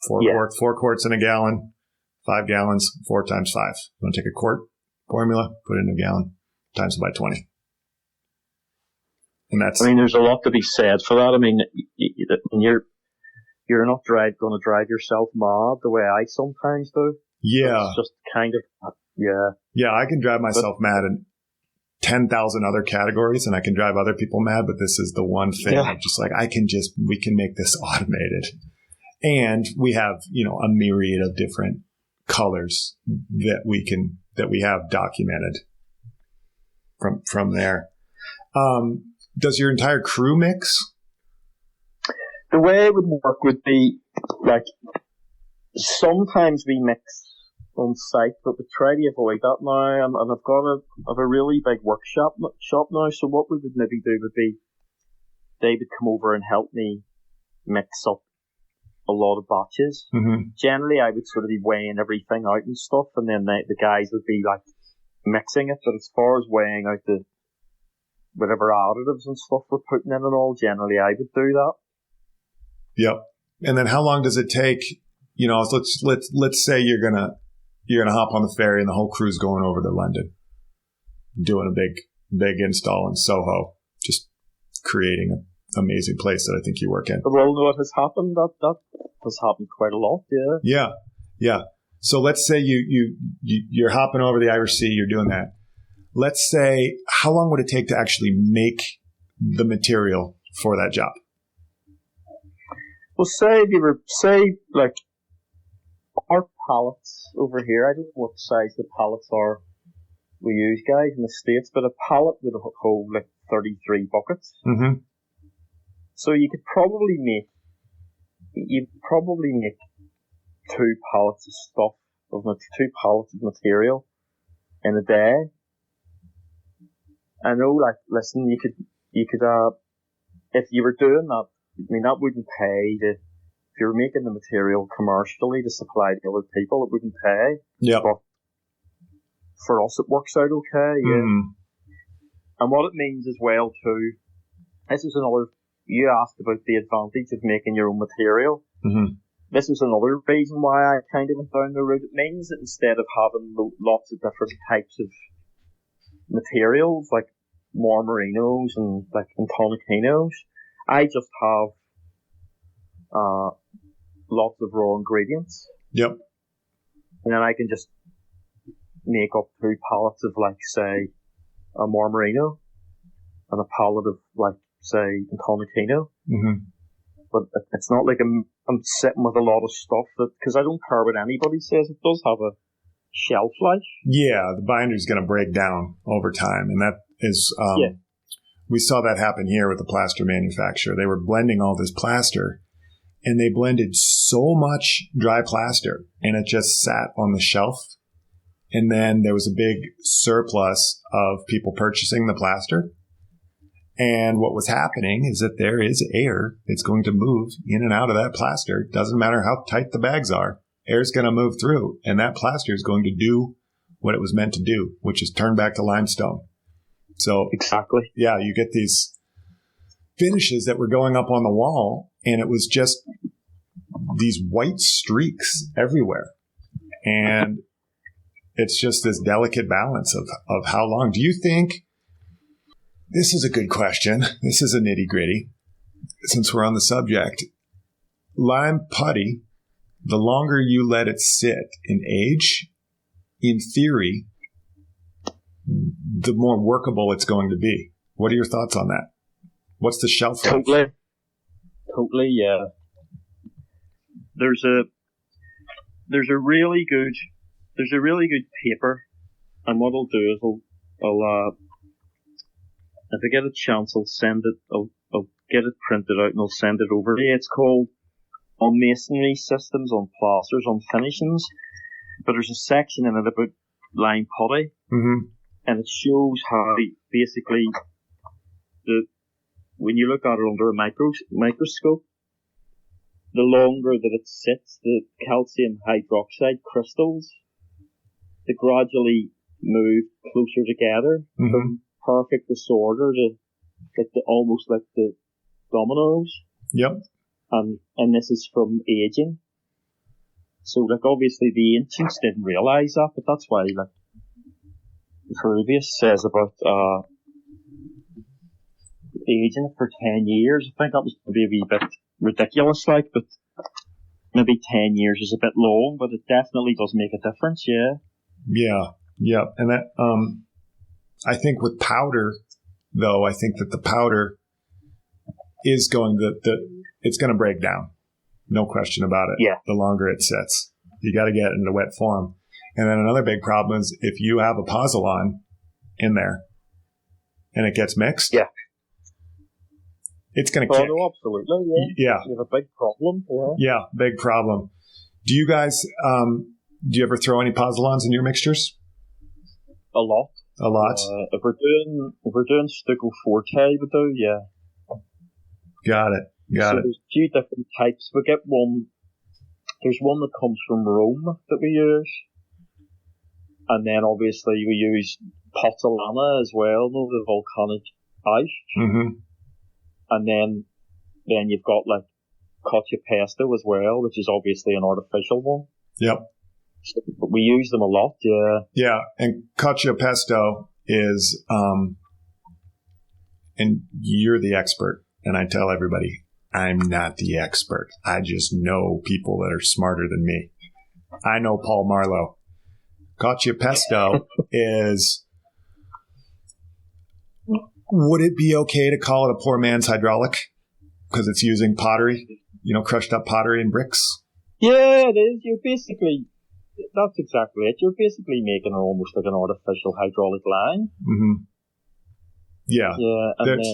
4 quarts in a gallon, 5 gallons, 4 times 5. You want to take a quart formula, put it in a gallon, times it by 20. And that's. I mean, there's a lot to be said for that. I mean, you're not going to drive yourself mad the way I sometimes do. Yeah. It's just kind of, yeah. Yeah, I can drive myself mad in 10,000 other categories, and I can drive other people mad, but this is the one thing I'm just like, we can make this automated. And we have, a myriad of different colors that we have documented from there. Does your entire crew mix? The way it would work would be like, sometimes we mix on site, but we try to avoid that now. And I've a really big workshop now. So what we would maybe do would be they would come over and help me mix up a lot of batches. Generally, I would sort of be weighing everything out and stuff, and then the guys would be like mixing it. But as far as weighing out the whatever additives and stuff we're putting in and all, generally I would do that. Yep. And then how long does it take? Let's say you're gonna hop on the ferry and the whole crew's going over to London, doing a big install in Soho, just creating an amazing place that I think you work in. Well, what has happened? That has happened quite a lot. Yeah. So let's say you're hopping over the Irish Sea, you're doing that. Let's say, how long would it take to actually make the material for that job? Well, say like our pallets over here, I don't know what size the pallets are we use, guys, in the States, but a pallet would hold like 33 buckets. So you could probably make 2 pallets of stuff, 2 pallets of material in a day. I know, like, listen, you could, if you were doing that, I mean, that wouldn't pay if you were making the material commercially to supply to other people, it wouldn't pay. Yeah. But for us, it works out okay. Yeah. And what it means as well too, this is another, you asked about the advantage of making your own material. Mm-hmm. This is another reason why I kind of went down the route. It means that instead of having lots of different types of materials, like Marmorinos and Tonicanos, I just have lots of raw ingredients. Yep. And then I can just make up 2 pallets of, like, say, a Marmorino and a pallet of, like, say, a Tonicino. Mm-hmm. But it's not like I'm sitting with a lot of stuff because I don't care what anybody says. It does have a shelf life. Yeah, the binder's going to break down over time, and that is we saw that happen here with the plaster manufacturer. They were blending all this plaster, and they blended so much dry plaster, and it just sat on the shelf. And then there was a big surplus of people purchasing the plaster. And what was happening is that there is air that's going to move in and out of that plaster. Doesn't matter how tight the bags are. Air's going to move through, and that plaster is going to do what it was meant to do, which is turn back to limestone. So exactly, yeah, you get these finishes that were going up on the wall, and it was just these white streaks everywhere. And it's just this delicate balance of how long. Do you think, this is a good question, this is a nitty gritty, since we're on the subject, lime putty, the longer you let it sit in age, in theory, the more workable it's going to be. What are your thoughts on that? What's the shelf life? Totally, yeah. There's a really good paper, and what I'll do is I'll if I get a chance, I'll get it printed out and I'll send it over to you. It's called On Masonry Systems, on Plasters, on Finishings. But there's a section in it about lime putty, mm-hmm. and it shows how basically when you look at it under a microscope, the longer that it sits, the calcium hydroxide crystals, they gradually move closer together mm-hmm. from perfect disorder to almost like the dominoes. Yep. And this is from aging. So, like, obviously the ancients didn't realise that, but that's why, like, Peruvius says about aging it for 10 years. I think that was maybe a wee bit ridiculous, like, but maybe 10 years is a bit long, but it definitely does make a difference, yeah. Yeah, yeah. And that, I think with powder, though, I think that the powder is going it's going to break down. No question about it. Yeah. The longer it sits. You got to get it in the wet form. And then another big problem is if you have a pozzolan in there and it gets mixed. Yeah. It's going to kick. No, absolutely, yeah. Yeah. You have a big problem. Yeah, big problem. Do you guys, do you ever throw any pozzolans in your mixtures? A lot. A lot? If we're doing stucco forte, we do, yeah. Got it. So there's a few different types. We get one, there's one that comes from Rome that we use. And then obviously we use pozzolana as well, the volcanic ice. Mm-hmm. And then you've got like cacio pesto as well, which is obviously an artificial one. Yep. So, but we use them a lot, yeah. Yeah, and cacio pesto is, and you're the expert, and I tell everybody, I'm not the expert. I just know people that are smarter than me. I know Paul Marlowe. Cacio pesto is, would it be okay to call it a poor man's hydraulic? Because it's using pottery, crushed up pottery and bricks? Yeah, it is. You're basically, that's exactly it. You're basically making almost like an artificial hydraulic line. Mm-hmm. Yeah. Yeah, and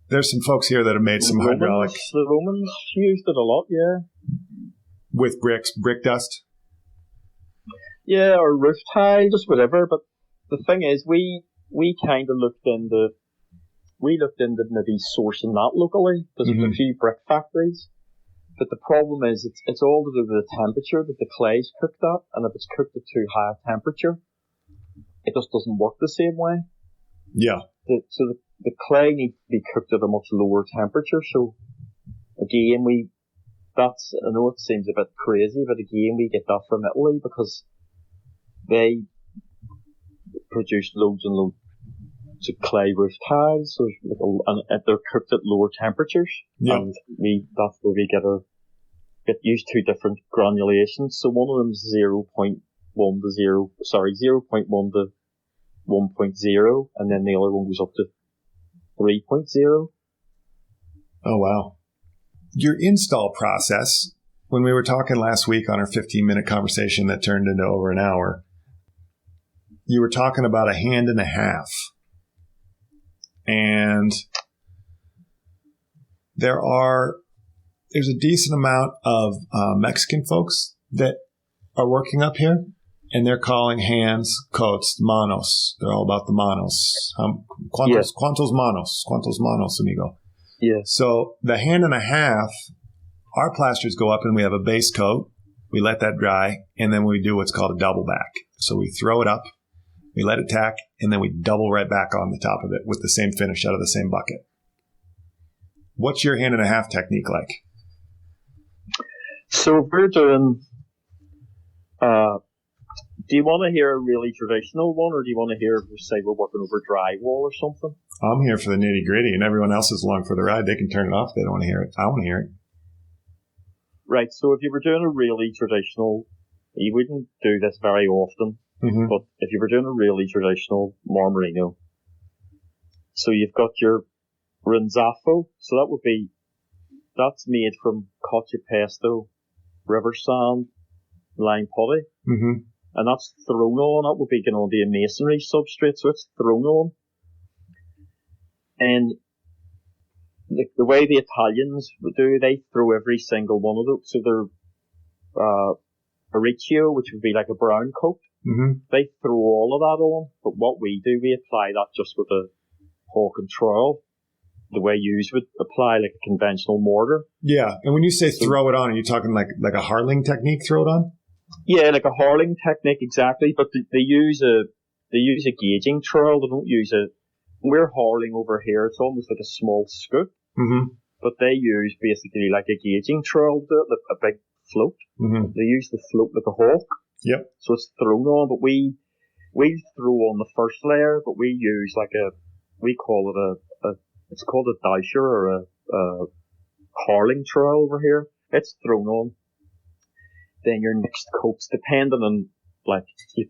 there's some folks here that have made some hydraulic. The Romans used it a lot, yeah. With bricks, brick dust? Yeah, or roof tile, just whatever. But the thing is, we kind of looked into maybe sourcing that locally. There's a few brick factories. But the problem is, it's all to do with the temperature that the clay's cooked at. And if it's cooked at too high a temperature, it just doesn't work the same way. Yeah. So the clay needs to be cooked at a much lower temperature. So again, I know it seems a bit crazy, but again, we get that from Italy because they produce loads and loads of clay roof tiles, so and they're cooked at lower temperatures. Yeah. And that's where we get used to different granulations. So one of them is 0.1 to 1.0, and then the other one goes up to 3.0. Oh, wow. Your install process, when we were talking last week on our 15-minute conversation that turned into over an hour, you were talking about a hand and a half. And there's a decent amount of Mexican folks that are working up here, and they're calling hands coats manos. They're all about the manos. ¿Cuántos manos, amigo? Yeah. So the hand and a half, our plasters go up and we have a base coat. We let that dry, and then we do what's called a double back. So we throw it up, we let it tack, and then we double right back on the top of it with the same finish out of the same bucket. What's your hand and a half technique like? So if we're doing, do you want to hear a really traditional one, or do you want to hear, say, we're working over drywall or something? I'm here for the nitty gritty, and everyone else is along for the ride. They can turn it off if they don't want to hear it. I want to hear it. Right. So if you were doing a really traditional, you wouldn't do this very often. Mm-hmm. But if you were doing a really traditional Marmorino, so you've got your rinzafo, so that's made from cacio pesto, river sand, lime putty, mm-hmm. and that's thrown on. That would be going on the masonry substrate, so it's thrown on. And the way the Italians would do, they throw every single one of those, so they're Oricchio, which would be like a brown coat. Mm-hmm. They throw all of that on, but what we do, we apply that just with a hawk and trowel, the way you would apply like a conventional mortar. Yeah, and when you say throw it on, are you talking like a Harling technique, throw it on? Yeah, like a Harling technique, exactly. But they use a gauging trowel. They don't use we're Harling over here. It's almost like a small scoop. Mm-hmm. But they use basically like a gauging trowel to do it, like a big float. Mm-hmm. They use the float like a hawk. Yep. So it's thrown on, but we throw on the first layer, but we use we call it it's called a dasher or a Harling trowel over here. It's thrown on. Then your next coats, depending on you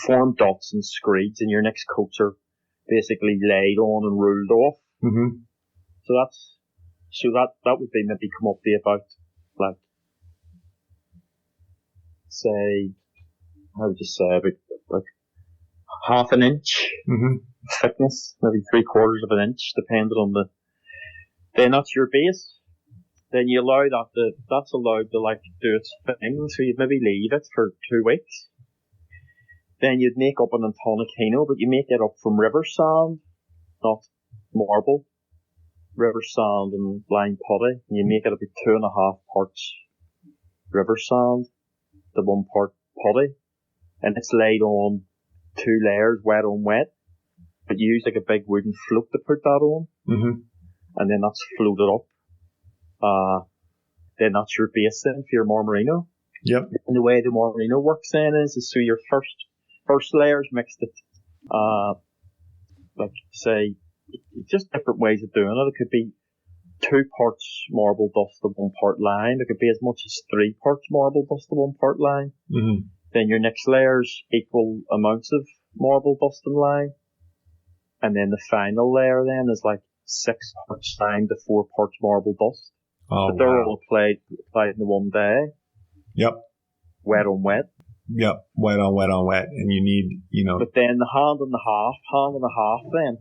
form dots and screeds, and your next coats are basically laid on and ruled off. Mm-hmm. So that would be maybe come up to about say, how would you say, about half an inch mm-hmm. thickness, maybe 3/4 of an inch, depending on then that's your base. Then you allow that's allowed to do its thing, so you'd maybe leave it for 2 weeks. Then you'd make up an intonaquino, but you make it up from river sand, not marble. River sand and lime putty, and you make it about 2.5 parts river sand to 1 part putty, and it's laid on 2 layers, wet on wet. But you use like a big wooden float to put that on, mm-hmm. and then that's floated up. Then that's your base then for your Marmorino. Yep. And the way the Marmorino works then is so your first layers mixed it, say, just different ways of doing it. It could be 2 parts marble dust to 1 part lime. It could be as much as 3 parts marble dust to 1 part lime. Mm-hmm. Then your next layers equal amounts of marble dust and lime. And then the final layer then is 6 parts lime to 4 parts marble dust. Oh, but they're wow. all applied in the one day. Yep. Wet on wet. Yep. Wet on wet on wet. And you need, But then the hand and a half then,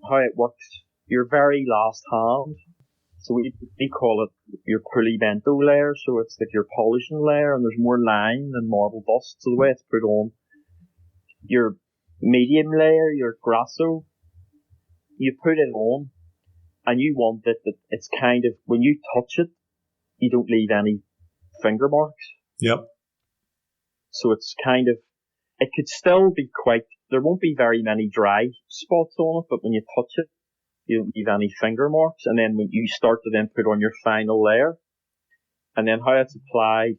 how it works, your very last hand, so we call it your pulimento layer, so it's like your polishing layer, and there's more lime than marble dust, so the way it's put on, your medium layer, your grasso, you put it on, and you want it that it's kind of, when you touch it, you don't leave any finger marks. Yep. So it's kind of, it could still be quite there won't be very many dry spots on it, but when you touch it, you don't leave any finger marks. And then when you start to then put on your final layer, and then how it's applied,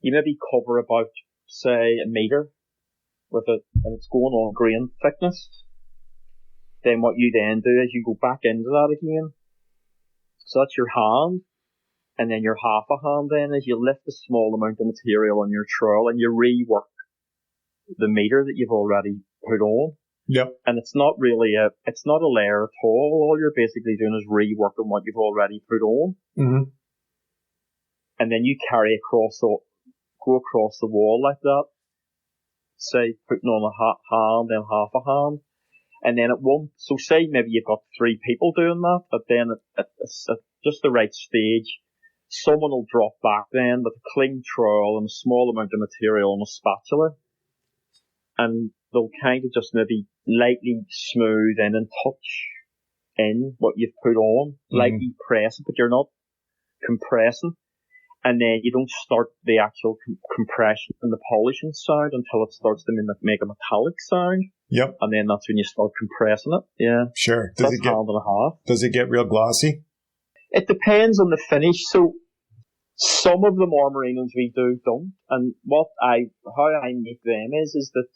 you maybe cover about, say, a meter with it, and it's going on grain thickness. Then what you then do is you go back into that again. So that's your hand, and then your half a hand then is you lift a small amount of material on your trowel and you rework the meter that you've already put on. Yep. And it's not it's not a layer at all. All you're basically doing is reworking what you've already put on. Mm-hmm. And then you go across the wall like that. Say, putting on a hand, then half a hand. And then so say maybe you've got 3 people doing that, but then at just the right stage, someone will drop back then with a clean trowel and a small amount of material and a spatula. And they'll kind of just maybe lightly smooth in and touch in what you've put on, lightly press it, but you're not compressing. And then you don't start the actual compression and the polishing sound until it starts to make a metallic sound. Yep. And then that's when you start compressing it. Yeah. Sure. Does it get real glossy? It depends on the finish. So some of the Marmorinos we don't. And how I make them is that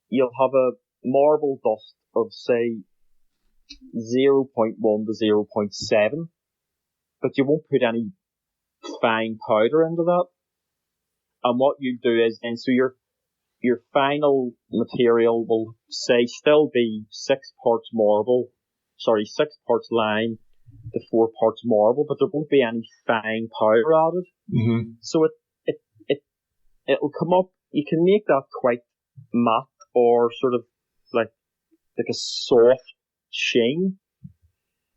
you'll have a marble dust of say 0.1 to 0.7, but you won't put any fine powder into that. And what you do is, and so your final material will say still be 6 parts lime to 4 parts marble, but there won't be any fine powder added. Mm-hmm. So it'll come up. You can make that quite matte or sort of like a soft sheen.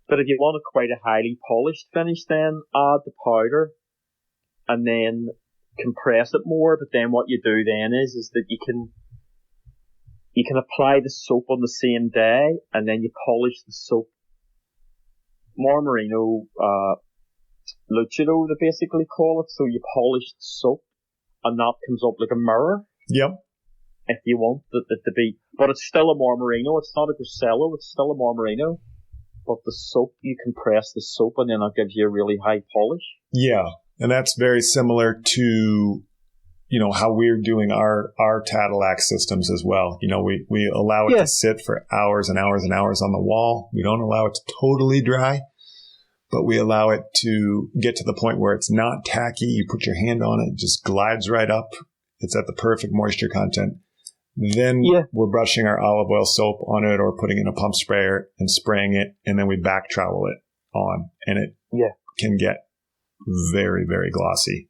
But if you want quite a highly polished finish, then add the powder and then compress it more. But then what you do then is that you can apply the soap on the same day, and then you polish the soap. Marmorino Lucido, they basically call it. So you polish the soap, and that comes up like a mirror. Yep. If you want it to be, but it's still a Marmorino. It's not a Grisello. It's still a Marmorino. But the soap, you compress the soap, and then that gives you a really high polish. Yeah, and that's very similar to, how we're doing our Tadillac systems as well. We allow it to sit for hours and hours and hours on the wall. We don't allow it to totally dry, but we allow it to get to the point where it's not tacky. You put your hand on it, it just glides right up. It's at the perfect moisture content. Then we're brushing our olive oil soap on it or putting in a pump sprayer and spraying it, and then we back trowel it on, and it can get very, very glossy.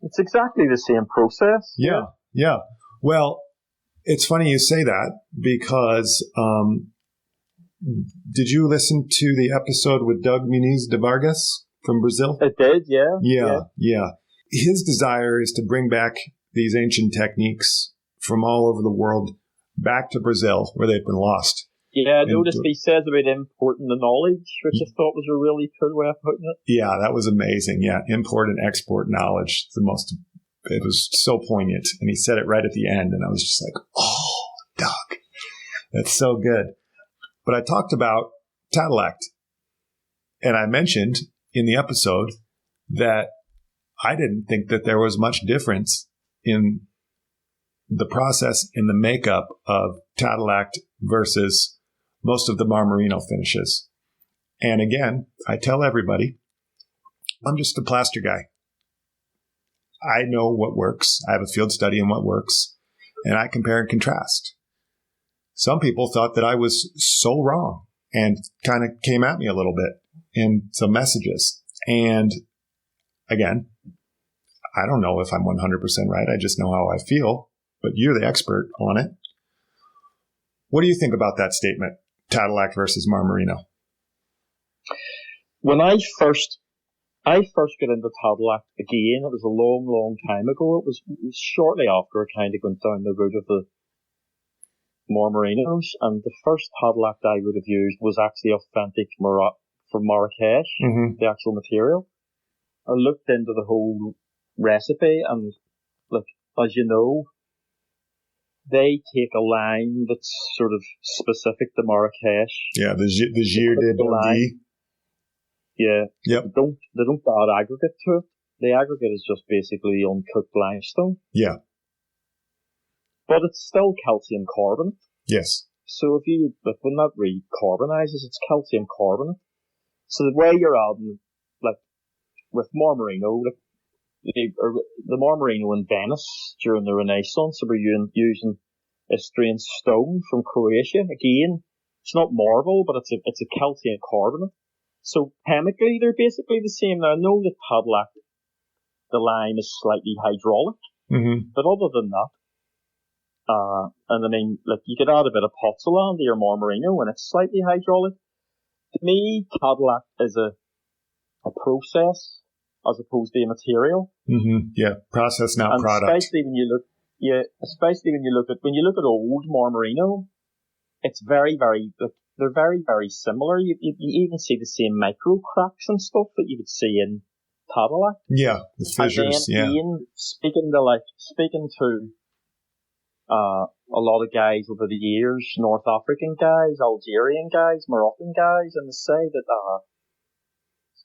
It's exactly the same process. Yeah. Well, it's funny you say that because did you listen to the episode with Doug Muniz de Vargas from Brazil? I did, yeah. Yeah. His desire is to bring back these ancient techniques from all over the world back to Brazil where they've been lost. Yeah, I noticed he says about importing the knowledge, which I thought was a really good way of putting it. Yeah, that was amazing. Yeah, import and export knowledge. It was so poignant. And he said it right at the end, and I was just like, oh, Doug, that's so good. But I talked about Tadillac, and I mentioned in the episode that I didn't think that there was much difference in the process in the makeup of Tadillac versus most of the Marmorino finishes. And again, I tell everybody, I'm just a plaster guy. I know what works. I have a field study in what works, and I compare and contrast. Some people thought that I was so wrong and kind of came at me a little bit in some messages. And again, I don't know if I'm 100% right. I just know how I feel, but you're the expert on it. What do you think about that statement, Tadillac versus Marmorino? When I first got into Tadillac again, it was a long, long time ago. It was shortly after I kind of went down the route of the Marmorinos, and the first Tadillac I would have used was actually authentic from Marrakesh, the actual material. I looked into the whole recipe, and like, as you know, they take a lime that's sort of specific to Marrakesh. Yeah, the Gir de Beldi. Yeah. Yep. They don't add aggregate to it. The aggregate is just basically uncooked limestone. Yeah. But it's still calcium carbonate. Yes. So when that recarbonizes, it's calcium carbonate. So the way you're adding, like, with Marmorino, like, the Marmorino in Venice during the Renaissance, they were using Istrian stone from Croatia. Again, it's not marble, but it's a calcium carbonate. So chemically, they're basically the same. Now, I know that Cadillac, the lime is slightly hydraulic, but other than that, and I mean, like, you could add a bit of pozzolan to your Marmorino and it's slightly hydraulic. To me, Cadillac is a process as opposed to a material. Yeah, process, not and product. Especially when you look at old Marmorino, it's very, very, they're very, very similar. You even see the same micro cracks and stuff that you would see in Cadillac. Yeah, the fissures. And then Ian, speaking to a lot of guys over the years, North African guys, Algerian guys, Moroccan guys, and they say that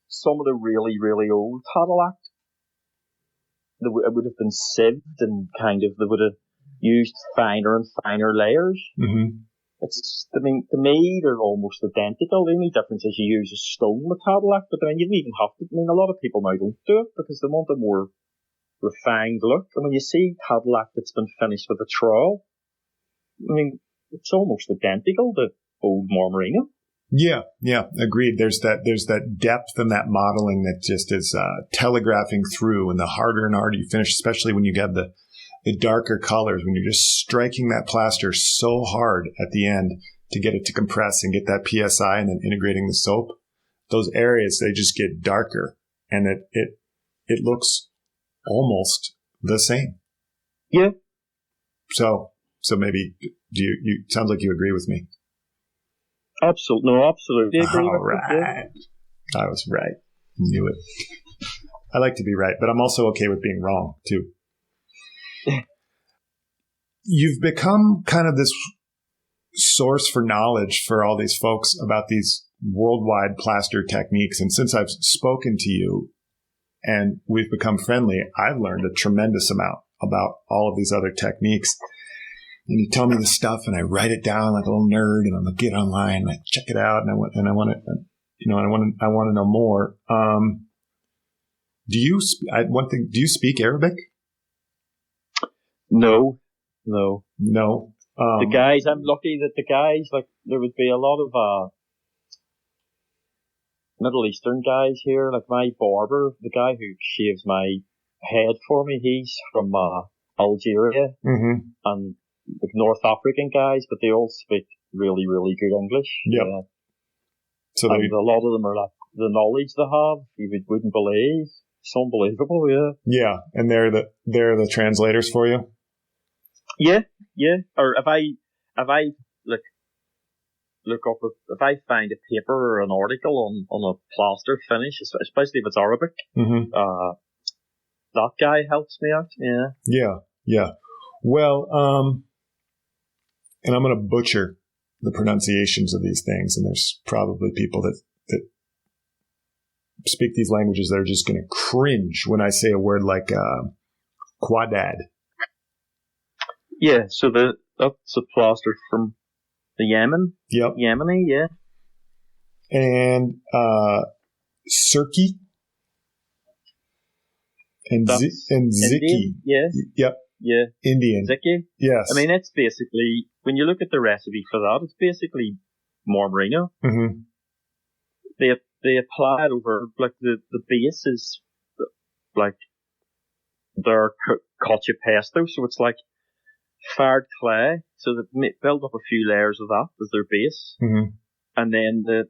some of the really, really old Cadillac, it would have been sieved and kind of, they would have used finer and finer layers. I mean, to me, they're almost identical. The only difference is you use a stone with Cadillac, but I mean, you don't even have to. I mean, a lot of people now don't do it because they want a more refined look. And when you see Cadillac that's been finished with a trowel, I mean, it's almost identical to old Marmorino. Yeah, agreed. There's that depth and that modeling that just is telegraphing through, and the harder and harder you finish, especially when you get the darker colors, when you're just striking that plaster so hard at the end to get it to compress and get that PSI and then integrating the soap, those areas, they just get darker and it looks almost the same. Yeah. So maybe you sounds like you agree with me. Absolutely agree. All right. I was right. Knew it. I like to be right, but I'm also okay with being wrong too. You've become kind of this source for knowledge for all these folks about these worldwide plaster techniques. And since I've spoken to you and we've become friendly, I've learned a tremendous amount about all of these other techniques. And you tell me this stuff and I write it down like a little nerd, and I'm going to get online and I check it out, and I want to know more. Do you speak Arabic? No. The guys, I'm lucky that the guys, like, there would be a lot of Middle Eastern guys here, like my barber, the guy who shaves my head for me, he's from Algeria, and like North African guys, but they all speak really, really good English. Yep. Yeah. So and a lot of them are like, the knowledge they have, you wouldn't believe. It's unbelievable, yeah. Yeah, and they're the translators for you? Yeah. Or if I look up, if I find a paper or an article on a plaster finish, especially if it's Arabic, that guy helps me out. Yeah. Well, and I'm going to butcher the pronunciations of these things, and there's probably people that speak these languages that are just going to cringe when I say a word like quadad. Yeah, so that's a plaster from the Yemen. Yep. Yemeni, yeah. And Sirki and Ziki. Yeah. Yep. Yeah. Indian. Ziki. Yes. I mean, it's basically, when you look at the recipe for that, it's basically Marmorino. They apply it over, like, the base is like their cacio pesto, so it's like fired clay, so they build up a few layers of that as their base, and then the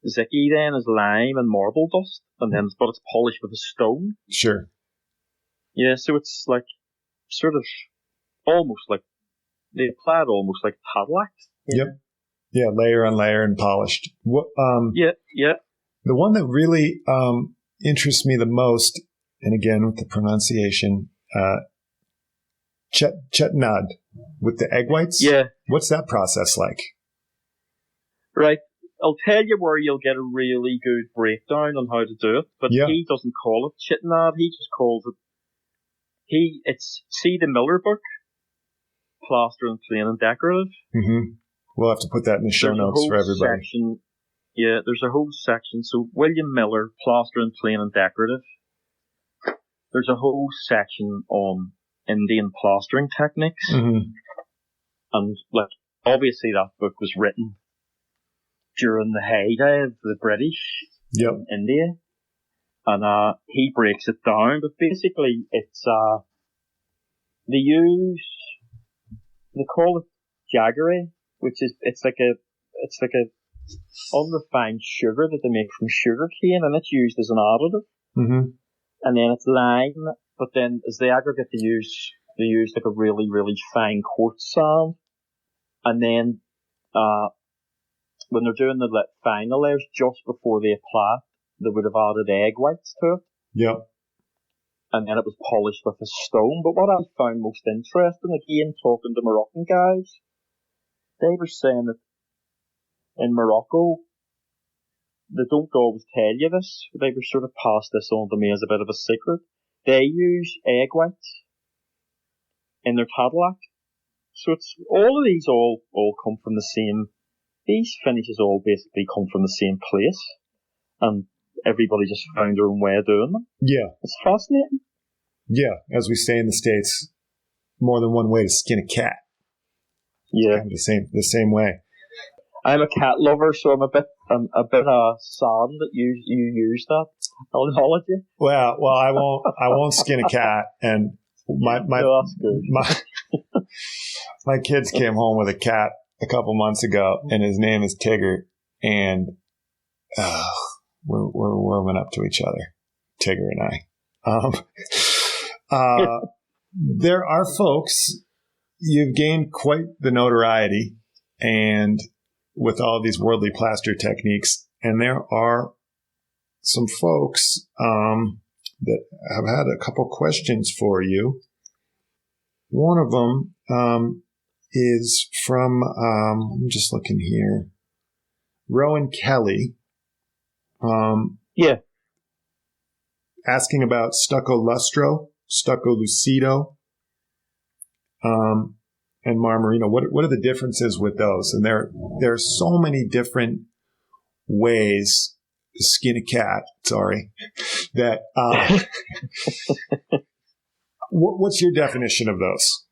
Ziki then is lime and marble dust, and then but it's polished with a stone. Sure. Yeah, so it's like sort of almost like they apply it almost like Cadillac. Yep. Yeah, layer on layer and polished. What? Yeah. The one that really interests me the most, and again with the pronunciation, Chetnad. with the egg whites? Yeah. What's that process like? Right. I'll tell you where you'll get a really good breakdown on how to do it, but he doesn't call it chittenad, he just calls it, see the Miller book, Plaster and Plain and Decorative. Mm-hmm. We'll have to put that in the show notes for everybody. There's a whole section. So William Miller, Plaster and Plain and Decorative. There's a whole section on Indian plastering techniques. Mm-hmm. And like, obviously that book was written during the heyday of the British in India. And he breaks it down, but basically it's they call it jaggery, which is it's like a unrefined sugar that they make from sugar cane, and it's used as an additive. Mm-hmm. And then it's lime, but then as the aggregate they use like a really, really fine quartz sand. And then when they're doing the final layers, just before they apply, they would have added egg whites to it. Yep. And then it was polished with a stone. But what I found most interesting, again, talking to Moroccan guys, they were saying that in Morocco, they don't always tell you this. They were sort of passed this on to me as a bit of a secret. They use egg whites in their Cadillac. So it's all of these all come from the same. These finishes all basically come from the same place, and everybody just found their own way of doing them. Yeah, it's fascinating. Yeah, as we say in the States, more than one way to skin a cat. Yeah, kind of the same way. I'm a cat lover, so I'm a bit sad that you use that analogy. Well, I won't skin a cat, and my no, that's good. My kids came home with a cat a couple months ago, and his name is Tigger, and we're warming up to each other, Tigger and I. There are folks, you've gained quite the notoriety, and with all these worldly plaster techniques, and there are some folks that have had a couple questions for you. One of them is from, I'm just looking here, Rowan Kelly. Asking about stucco lustro, stucco lucido, and Marmorino. What are the differences with those? And there are so many different ways to skin a cat. Sorry, that. What's your definition of those?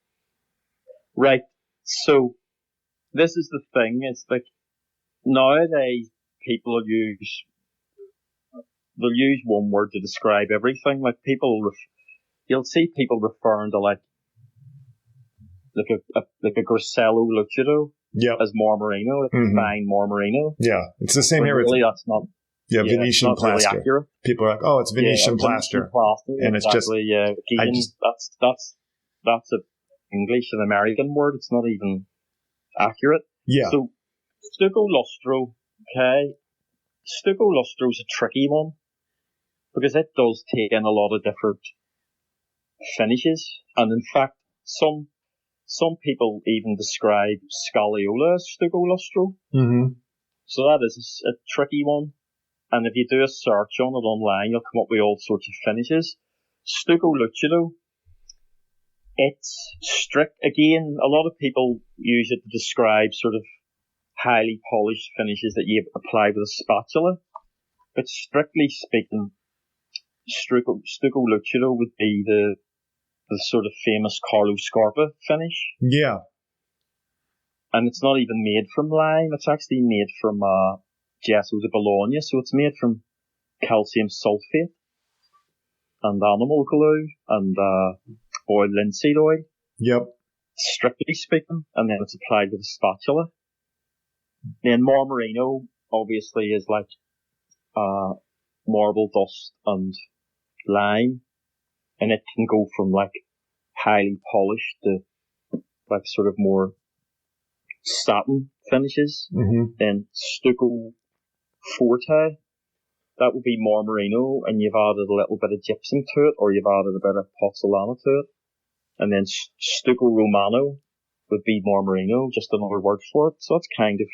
Right. So this is the thing. It's like nowadays people will use one word to describe everything. Like you'll see people referring to like a Grossello Lucido as Marmorino, like a fine Marmorino. Yeah, it's the same here. Really, that's not. Yeah, Venetian plaster. Really accurate. People are like, "Oh, it's Venetian plaster," and it's just that's a English and American word. It's not even accurate. Yeah. So stucco lustro, okay. Stucco lustro is a tricky one because it does take in a lot of different finishes, and in fact, some people even describe scagliola as stucco lustro. Mm-hmm. So that is a tricky one. And if you do a search on it online, you'll come up with all sorts of finishes. Stucco lucido, it's strict. Again, a lot of people use it to describe sort of highly polished finishes that you apply with a spatula. But strictly speaking, stucco lucido would be the sort of famous Carlo Scarpa finish. Yeah. And it's not even made from lime. It's actually made from gesso de Bologna. So it's made from calcium sulfate and animal glue and oil, linseed oil. Yep. Strictly speaking. And then it's applied with a spatula. Then Marmorino obviously is like marble dust and lime. And it can go from like highly polished to like sort of more satin finishes. Mm-hmm. Then stucco forte, that would be Marmorino, and you've added a little bit of gypsum to it, or you've added a bit of pozzolana to it. And then stucco romano, would be Marmorino, just another word for it. So that's kind of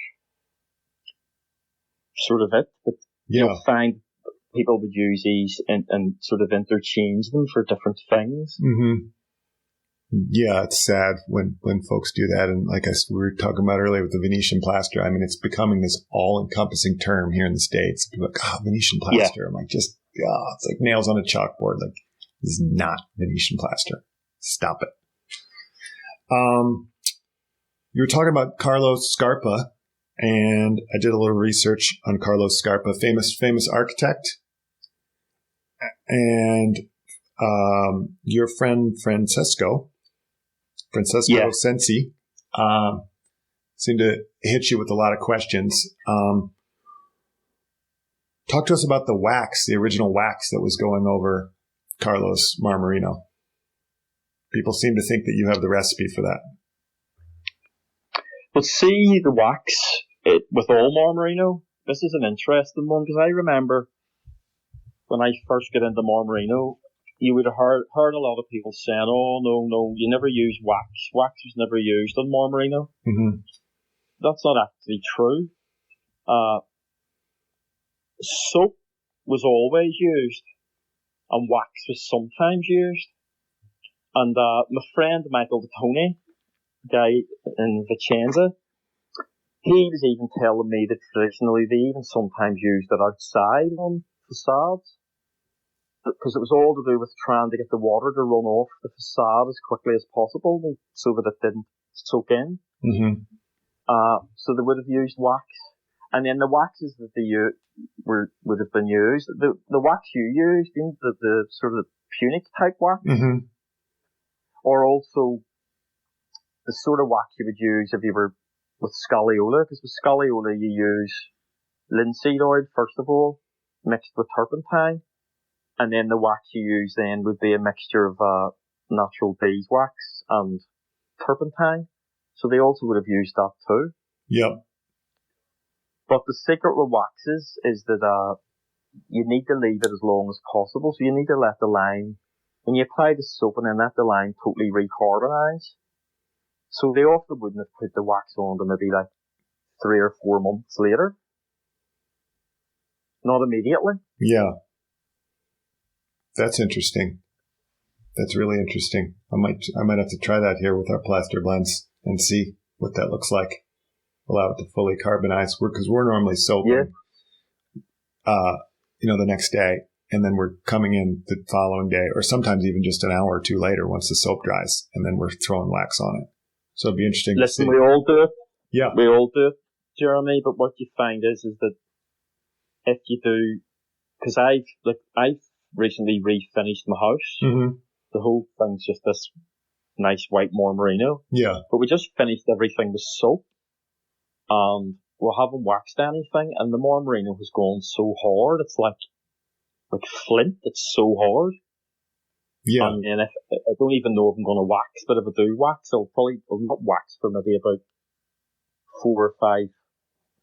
sort of it. But you'll find people would use these and sort of interchange them for different things. Mm-hmm. Yeah, it's sad when folks do that. And like we were talking about earlier with the Venetian plaster, I mean, it's becoming this all-encompassing term here in the States. People are like, Venetian plaster. Yeah. I'm like, it's like nails on a chalkboard. Like, this is not Venetian plaster. Stop it. You were talking about Carlos Scarpa, and I did a little research on Carlos Scarpa, famous architect. And your friend Francesco Sensi seemed to hit you with a lot of questions. Talk to us about the wax, the original wax that was going over Carlos Marmorino. People seem to think that you have the recipe for that. Well, see, the wax with all Marmorino, this is an interesting one, because I remember when I first got into Marmorino, you would have heard a lot of people saying, "Oh, no, you never use wax. Wax was never used on Marmorino." Mm-hmm. That's not actually true. Soap was always used, and wax was sometimes used. And my friend Michael Tony, guy in Vicenza, he was even telling me that traditionally they even sometimes used it outside on facades, because it was all to do with trying to get the water to run off the facade as quickly as possible so that it didn't soak in. Mm-hmm. So they would have used wax. And then the waxes that they would have been used, the wax you used, the sort of Punic type wax, mm-hmm. or also the sort of wax you would use if you were with scagliola, because with scagliola you use linseed oil first of all, mixed with turpentine. And then the wax you use then would be a mixture of natural beeswax and turpentine. So they also would have used that too. Yep. But the secret with waxes is that you need to leave it as long as possible. So you need to let the lime, when you apply the soap and then let the lime totally recarbonize. So they often wouldn't have put the wax on to maybe like 3 or 4 months later. Not immediately. Yeah. That's interesting. That's really interesting. I might have to try that here with our plaster blends and see what that looks like. Allow it to fully carbonize. Because we're normally soaping, the next day, and then we're coming in the following day, or sometimes even just an hour or two later once the soap dries, and then we're throwing wax on it. So it'd be interesting to see. Listen, we all do it. Yeah. We all do it, Jeremy, but what you find is that if you do, because I've recently refinished my house. Mm-hmm. The whole thing's just this nice white Marmorino. Yeah. But we just finished everything with soap. And we haven't waxed anything, and the Marmorino has gone so hard, it's like flint, it's so hard. Yeah. And then I don't even know if I'm going to wax, but if I do wax, I'll not wax for maybe about 4 or 5.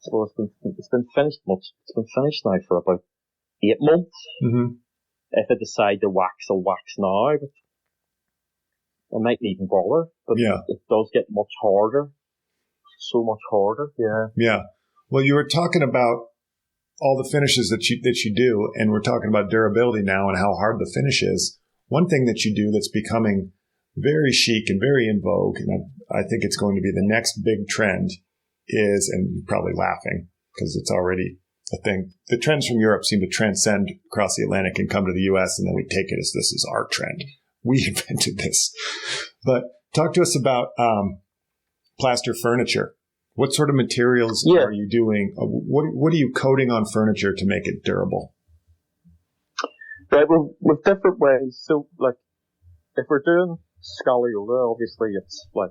So it's been finished now for about 8 months. Mm-hmm. If I decide to wax, I'll wax now, but I mightn't even bother. But it does get much harder. So much harder, yeah. Yeah. Well, you were talking about all the finishes that you do, and we're talking about durability now and how hard the finish is. One thing that you do that's becoming very chic and very in vogue, and I think it's going to be the next big trend is, and you're probably laughing because it's already a thing. The trends from Europe seem to transcend across the Atlantic and come to the U.S., and then we take it as this is our trend. We invented this. But talk to us about plaster furniture. What sort of materials are you doing? What are you coating on furniture to make it durable? Right, well, with different ways. So, like, if we're doing scagliola, obviously it's like,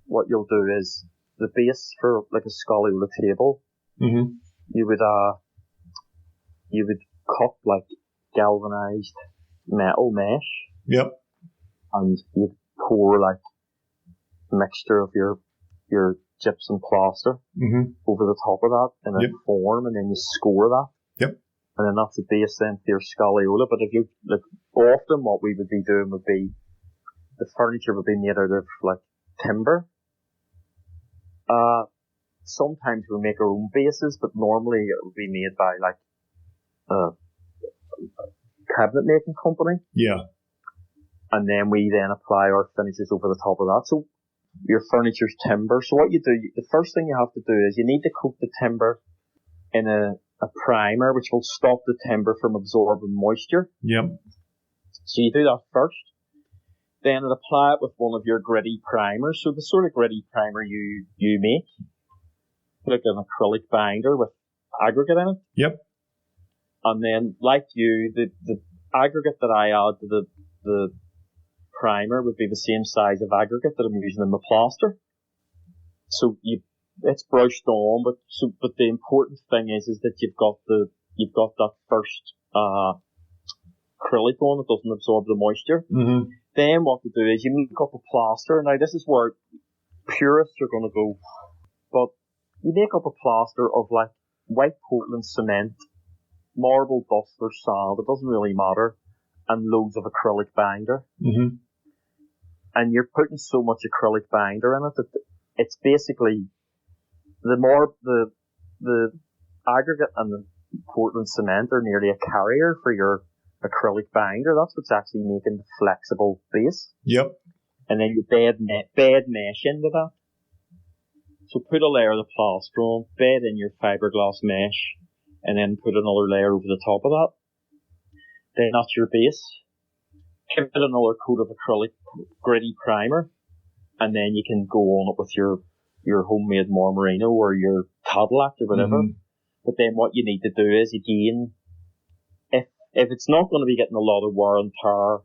what you'll do is the base for like a scagliola table. Mm-hmm. You would cut like galvanized metal mesh. Yep. And you'd pour like a mixture of your gypsum plaster over the top of that in a form, and then you score that. Yep. And then that's the base then for your scagliola. But if you often what we would be doing would be the furniture would be made out of like timber. Sometimes we make our own bases, but normally it would be made by like a cabinet making company. Yeah. And then we then apply our finishes over the top of that. So your furniture's timber. So what you do, the first thing you have to do is you need to coat the timber in a primer, which will stop the timber from absorbing moisture. Yep. So you do that first. Then apply it with one of your gritty primers. So the sort of gritty primer you make, like an acrylic binder with aggregate in it. Yep. And then, like you, the aggregate that I add to the primer would be the same size of aggregate that I'm using in my plaster. So it's brushed on, but the important thing is that you've got that first acrylic on that doesn't absorb the moisture. Mm-hmm. Then what to do is you make up a plaster. Now this is where purists are going to go, but you make up a plaster of like white Portland cement, marble dust or sand, it doesn't really matter, and loads of acrylic binder. Mm-hmm. And you're putting so much acrylic binder in it that it's basically the aggregate and the Portland cement are nearly a carrier for your acrylic binder. That's what's actually making the flexible base. Yep. And then you bed mesh into that. So put a layer of the plaster on, bed in your fiberglass mesh, and then put another layer over the top of that. Then that's your base. Give it another coat of acrylic gritty primer, and then you can go on it with your homemade Marmorino or your Cadillac or whatever. Mm-hmm. But then what you need to do is, again, if it's not going to be getting a lot of wear and tear,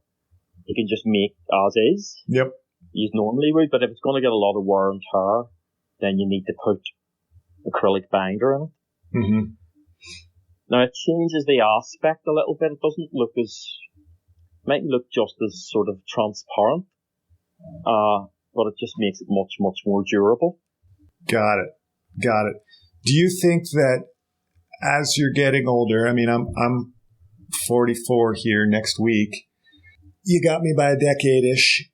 you can just make as is. Yep. You normally would, but if it's going to get a lot of wear and tear, then you need to put acrylic binder in it. Mm-hmm. Now it changes the aspect a little bit. It doesn't look might look just as sort of transparent, but it just makes it much, much more durable. Got it. Do you think that as you're getting older, I mean, I'm 44 here next week. You got me by a decade-ish.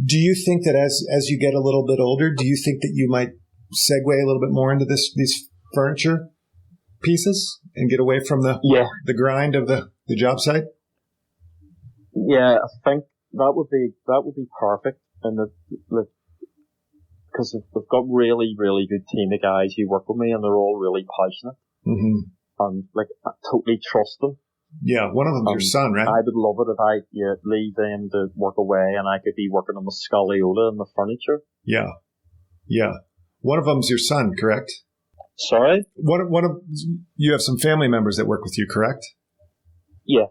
Do you think that as you get a little bit older, do you think that you might segue a little bit more into these furniture pieces and get away from the grind of the job site? Yeah, I think that would be perfect, and because we've got really, really good team of guys who work with me, and they're all really passionate, mm-hmm. and like I totally trust them. Yeah, one of them's your son, right? I would love it if I leave them to work away, and I could be working on the scoliola and the furniture. Yeah. One of them's your son, correct? Sorry? One of you have some family members that work with you, correct? Yeah.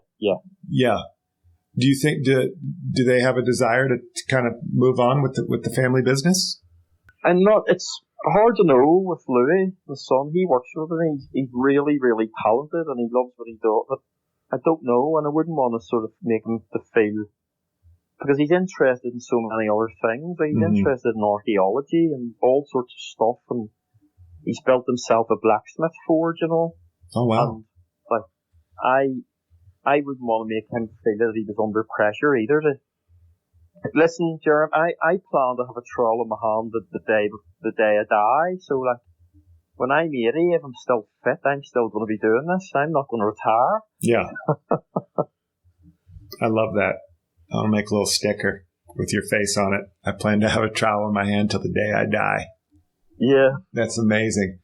Do you think do they have a desire to kind of move on with the family business? It's hard to know with Louis, the son. He works with me. He's really, really talented, and he loves what he does. But I don't know, and I wouldn't want to sort of make him to feel, because he's interested in so many other things. Like he's interested in archaeology and all sorts of stuff, and he's built himself a blacksmith forge and all. Oh wow! And like I wouldn't want to make him feel that he was under pressure either. Listen, Jeremy, I plan to have a trowel in my hand the day I die. So like, when I'm 80, if I'm still fit, I'm still going to be doing this. I'm not going to retire. Yeah. I love that. I'll make a little sticker with your face on it. I plan to have a trowel in my hand till the day I die. Yeah. That's amazing.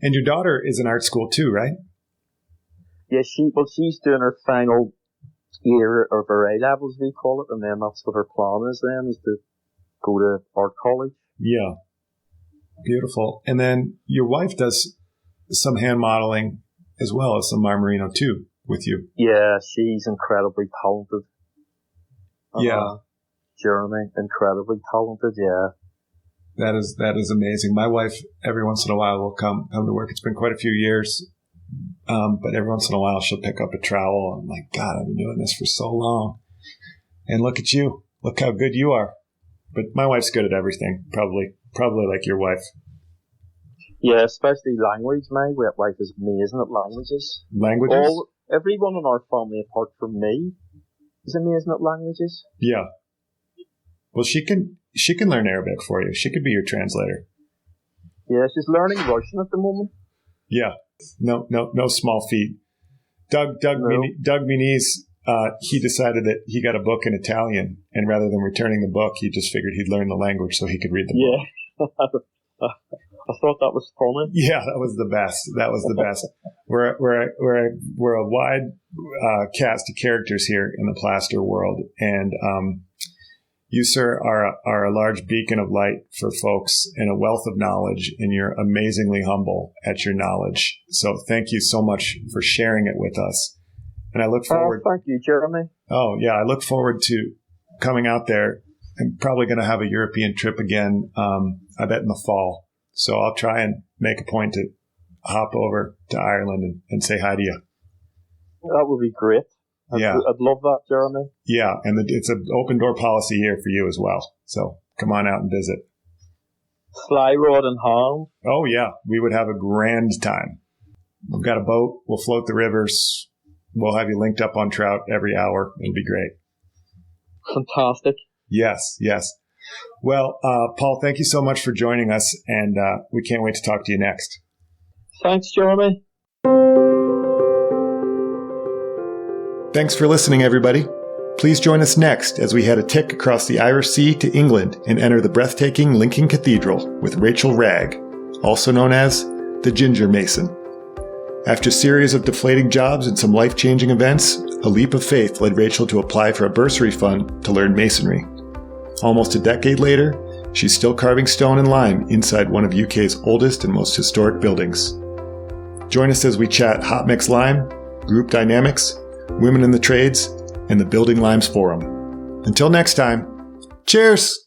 And your daughter is in art school too, right? Yeah, she's doing her final year of her A-levels, we call it, and then that's what her plan is to go to art college. Yeah. Beautiful. And then your wife does some hand modeling as well as some Marmorino too with you. Yeah, she's incredibly talented. Yeah. Jeremy, incredibly talented, yeah. That is amazing. My wife, every once in a while, will come to work. It's been quite a few years. But every once in a while, she'll pick up a trowel. I'm like, God, I've been doing this for so long. And look at you. Look how good you are. But my wife's good at everything. Probably like your wife. Yeah, especially language. My wife is amazing at languages. Languages? Everyone in our family, apart from me, is amazing at languages. Yeah. Well, she can she can learn Arabic for you. She could be your translator. Yeah, she's learning Russian at the moment. Yeah. No small feat. Doug Muniz, he decided that he got a book in Italian, and rather than returning the book, he just figured he'd learn the language so he could read the book. Yeah. I thought that was funny. Yeah, that was the best. We're a wide cast of characters here in the plaster world, and you, sir, are a large beacon of light for folks and a wealth of knowledge, and you're amazingly humble at your knowledge. So thank you so much for sharing it with us. And I look forward. Thank you, Jeremy. Oh yeah, I look forward to coming out there. I'm probably going to have a European trip again. I bet in the fall. So I'll try and make a point to hop over to Ireland and say hi to you. That would be great. Yeah. I'd love that, Jeremy. Yeah, and it's an open door policy here for you as well. So come on out and visit. Sly rod in hand. Oh yeah, we would have a grand time. We've got a boat. We'll float the rivers. We'll have you linked up on trout every hour. It'll be great. Fantastic. Yes. Well, Paul, thank you so much for joining us, and we can't wait to talk to you next. Thanks, Jeremy. Thanks for listening, everybody. Please join us next as we head a tick across the Irish Sea to England and enter the breathtaking Lincoln Cathedral with Rachel Ragg, also known as the Ginger Mason. After a series of deflating jobs and some life-changing events, a leap of faith led Rachel to apply for a bursary fund to learn masonry. Almost a decade later, she's still carving stone and lime inside one of UK's oldest and most historic buildings. Join us as we chat hot mix lime, group dynamics, women in the trades, and the Building Limes Forum. Until next time, cheers!